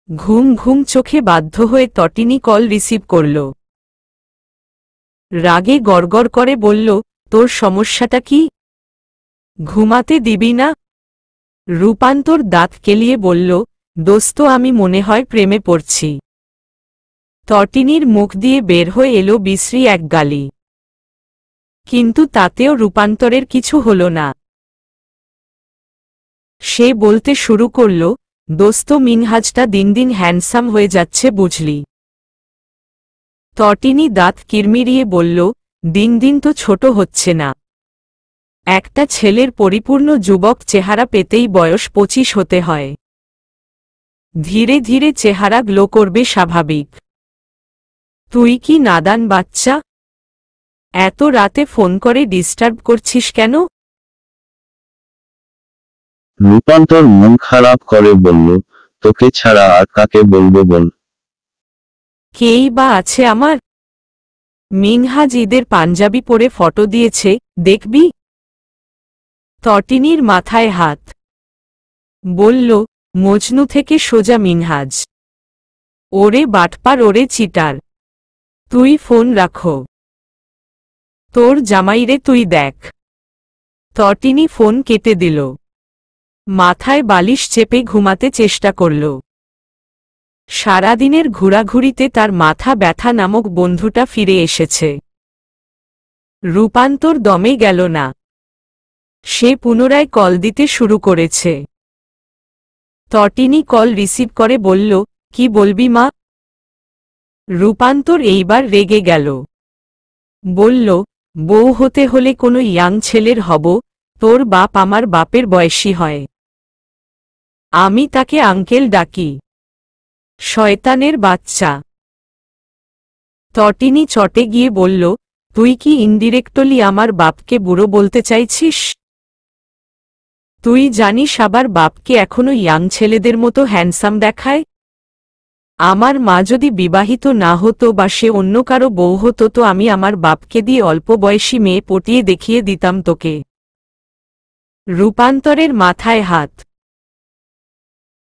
ঘুম ঘুম চোখে বাধ্য হয়ে তটিনী কল রিসিভ করল। রাগে গড়গড় করে বলল, তোর সমস্যাটা কি? ঘুমাতে দিবি না? রূপান্তর দাঁত কেলিয়ে বলল, দোস্ত আমি মনে হয় প্রেমে পড়ছি। তটিনীর মুখ দিয়ে বের হয়ে এলো বিশ্রী এক গালি। কিন্তু তাতেও রূপান্তরের কিছু হল না। সে বলতে শুরু করল, দোস্ত মিনহাজটা দিন দিন হ্যান্ডসাম হয়ে যাচ্ছে বুঝলি। তটিনী দাঁত কিরমিরিয়ে বলল, দিন দিন তো ছোট হচ্ছে না। একটা ছেলের পরিপূর্ণ যুবক চেহারা পেতেই বয়স 25 হতে হয়। ধীরে ধীরে চেহারা গ্লো করবে স্বাভাবিক। তুই কি নাদান বাচ্চা? এত রাতে ফোন করে ডিস্টার্ব করছিস কেন? রূপান্তর মন খারাপ করে বলল, তোকে ছাড়া আর কাকে বলবো বল। কেই বা আছে আমার? মিনহাজ ঈদের পাঞ্জাবি পরে ফটো দিয়েছে, দেখবি? তটিনীর মাথায় হাত। বলল, মজনু থেকে সোজা মিনহাজ। ওরে বাটপার, ওরে চিটার। তুই ফোন রাখো। তোর জামাইরে তুই দেখ। তটিনী ফোন কেটে দিল। মাথায় বালিশ চেপে ঘুমাতে চেষ্টা করল। সারাদিনের ঘোরাঘুরিতে তার মাথা ব্যথা নামক বন্ধুটা ফিরে এসেছে। রূপান্তর দমে গেল না। সে পুনরায় কল দিতে শুরু করেছে। তটিনী কল রিসিভ করে বলল, কি বলবি মা? রূপান্তর এইবার রেগে গেল। বলল, বউ হতে হলে কোনো ইয়াং ছেলের হব, তোর বাপ আমার বাপের বয়সী হয়। আমি তাকে আঙ্কেল ডাকি। শয়তানের বাচ্চা। তটিনী চটে গিয়ে বলল, তুই কি ইনডিরেক্টলি আমার বাপকে বুড়ো বলতে চাইছিস? তুই জানিস আবার বাপকে এখনো ইয়াং ছেলেদের মতো হ্যান্ডসাম দেখায়? আমার মা যদি বিবাহিত না হতো বা সে অন্য কারো বউ হতো তো আমি আমার বাপকে দিয়ে অল্প বয়সী মেয়ে পটিয়ে দেখিয়ে দিতাম তোকে। রূপান্তরের মাথায় হাত।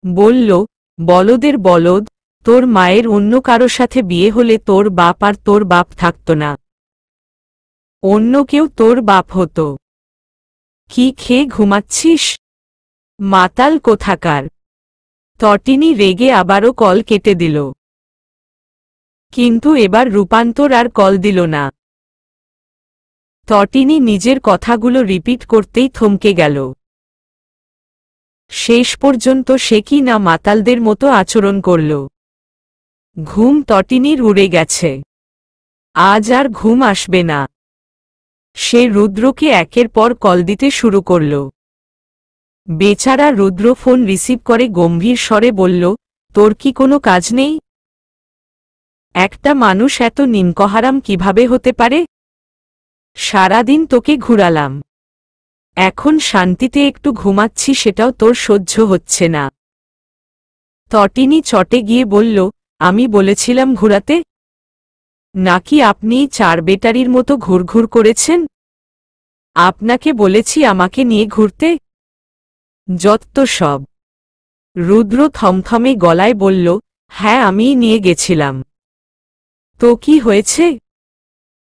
বলল, বলদের বলদ, তোর মায়ের অন্য কারো সাথে বিয়ে হলে তোর বাপ আর তোর বাপ থাকত না। অন্য কেউ তোর বাপ হতো। কি খেয়ে ঘুমাচ্ছিস? মাতাল কোথাকার। তটিনী রেগে আবারও কল কেটে দিল। কিন্তু এবার রূপান্তর আর কল দিল না। তটিনী নিজের কথাগুলো রিপিট করতেই থমকে গেল। শেষ পর্যন্ত সে কি না মাতালদের মতো আচরণ করল। ঘুম তটিনীর উড়ে গেছে। আজ আর ঘুম আসবে না। সে রুদ্রকে একের পর কল দিতে শুরু করল। বেচারা রুদ্র ফোন রিসিভ করে গম্ভীর স্বরে বলল, তোর কি কোনো কাজ নেই? একটা মানুষ এত নিমকহারাম কিভাবে হতে পারে? সারাদিন তোকে ঘুরালাম, এখন শান্তিতে একটু ঘুমাচ্ছি, সেটাও তোর সহ্য হচ্ছে না। তটিনী চটে গিয়ে বলল, আমি বলেছিলাম ঘুরাতে? নাকি আপনি চার বেটারির মতো ঘুরঘুর করেছেন? আপনাকে বলেছি আমাকে নিয়ে ঘুরতে? যত সব। রুদ্র থমথমে গলায় বলল, হ্যাঁ আমিই নিয়ে গেছিলাম। তো কি হয়েছে?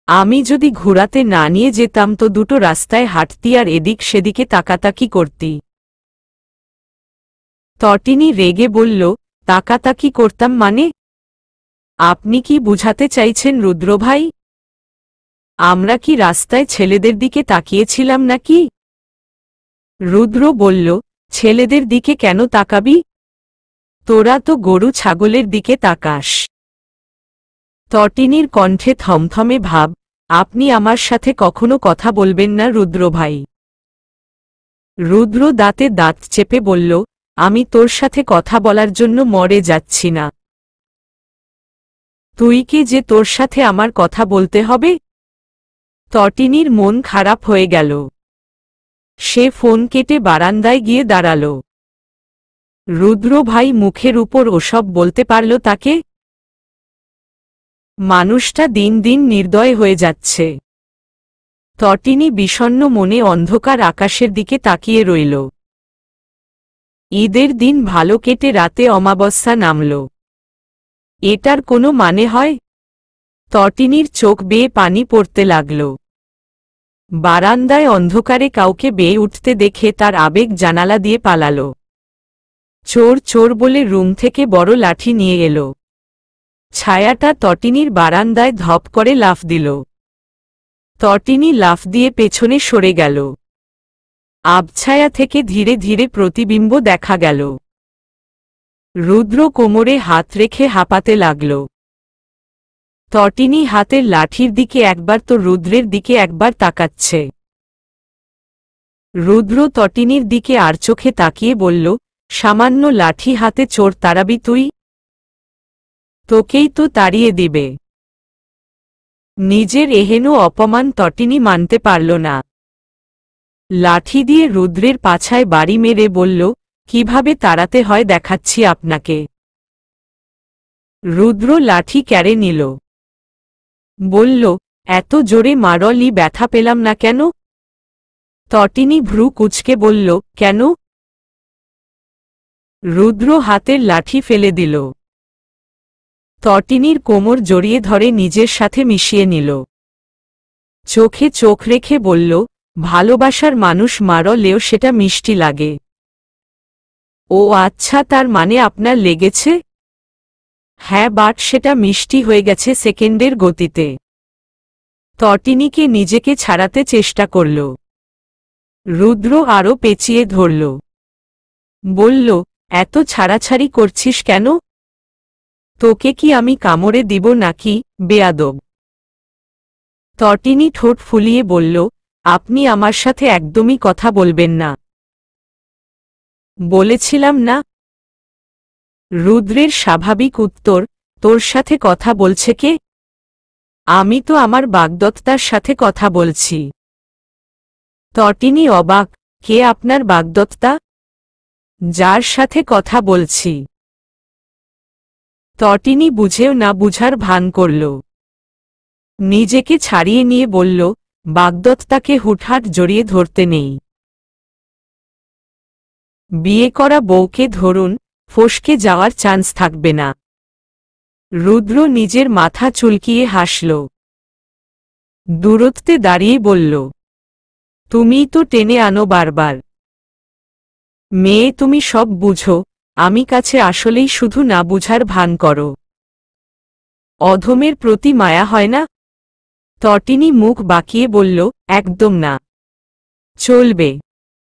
আমি যদি ঘুরাতে না নিয়ে যেতাম তো দুটো রাস্তায় হাঁটতি আর এদিক সেদিকে তাকাতাকি করতি। তটিনী রেগে বলল, তাকাতাকি করতাম মানে? আপনি কি বুঝাতে চাইছেন রুদ্র ভাই? আমরা কি রাস্তায় ছেলেদের দিকে তাকিয়েছিলাম নাকি? রুদ্র বলল, ছেলেদের দিকে কেন তাকাবি? তোরা তো গরু ছাগলের দিকে তাকাস। তটিনীর কণ্ঠে থমথমে ভাব, আপনি আমার সাথে কখনো কথা বলবেন না রুদ্র ভাই। রুদ্র দাঁতে দাঁত চেপে বলল, আমি তোর সাথে কথা বলার জন্য মরে যাচ্ছি না। তুই কি যে তোর সাথে আমার কথা বলতে হবে? তটিনীর মন খারাপ হয়ে গেল। সে ফোন কেটে বারান্দায় গিয়ে দাঁড়াল। রুদ্র ভাই মুখের উপর ওসব বলতে পারল তাকে? মানুষটা দিন দিন নির্দয় হয়ে যাচ্ছে। তটিনী বিষণ্ণ মনে অন্ধকার আকাশের দিকে তাকিয়ে রইল। ঈদের দিন ভালো কেটে রাতে অমাবস্যা নামল। এটার কোনো মানে হয়? তটিনীর চোখ বেয়ে পানি পড়তে লাগল। বারান্দায় অন্ধকারে কাউকে বেয়ে উঠতে দেখে তার আবেগ জানালা দিয়ে পালাল। চোর চোর বলে রুম থেকে বড় লাঠি নিয়ে এলো। ছায়াটা তটিনীর বারান্দায় ধপ করে লাফ দিল। তটিনী লাফ দিয়ে পেছনে সরে গেল। আবছায়া থেকে ধীরে ধীরে প্রতিবিম্ব দেখা গেল। রুদ্র কোমরে হাত রেখে হাঁপাতে লাগল। তটিনী হাতের লাঠির দিকে একবার তো রুদ্রের দিকে একবার তাকাচ্ছে। রুদ্র তটিনীর দিকে আর চোখে তাকিয়ে বলল, সামান্য লাঠি হাতে চোর তাড়াবি তুই? তোকেই তো তাড়িয়ে দিবে। নিজের এহেন অপমান তটিনী মানতে পারল না। লাঠি দিয়ে রুদ্রের পাছায় বাড়ি মেরে বলল, কিভাবে তাড়াতে হয় দেখাচ্ছি আপনাকে। রুদ্র লাঠি ক্যাড়ে নিল। বলল, এত জোরে মারলি, ব্যথা পেলাম না কেন? তটিনী ভ্রু কুঁচকে বলল, কেন? রুদ্র হাতের লাঠি ফেলে দিল। তটিনীর কোমর জড়িয়ে ধরে নিজের সাথে মিশিয়ে নিল। চোখে চোখ রেখে বলল, ভালোবাসার মানুষ মারলেও সেটা মিষ্টি লাগে। ও আচ্ছা, তার মানে আপনার লেগেছে? হ্যাঁ, বাট সেটা মিষ্টি হয়ে গেছে সেকেন্ডের গতিতে। তটিনীকে নিজেকে ছাড়াতে চেষ্টা করল। রুদ্র আরও পেঁচিয়ে ধরল। বলল, এত ছাড়াছাড়ি করছিস কেন? তোকে কি আমি কামড়ে দিব নাকি, বেয়াদব? তটিনী ঠোঁট ফুলিয়ে বলল, আপনি আমার সাথে একদমই কথা বলবেন না। বলেছিলাম না। রুদ্রের স্বাভাবিক উত্তর, তোর সাথে কথা বলছে কে? আমি তো আমার বাগদত্তার সাথে কথা বলছি। তটিনী অবাক, কে আপনার বাগদত্তা? যার সাথে কথা বলছি। তটিনী বুঝেও না বুঝার ভান করল। নিজেকে ছাড়িয়ে নিয়ে বলল, বাগদত্তাকে হুটহাট জড়িয়ে ধরতে নেই। বিয়ে করা বউকে ধরুন, ফসকে যাওয়ার চান্স থাকবে না। রুদ্র নিজের মাথা চুলকিয়ে হাসল। দূরত্বে দাঁড়িয়ে বলল, তুমিই তো টেনে আনো বারবার। মেয়ে, তুমি সব বুঝো, আমি কাছে আসলেই শুধু না বুঝার ভান করো। অধমের প্রতি মায়া হয় না? তটিনী মুখ বাঁকিয়ে বলল, একদম না। চলবে।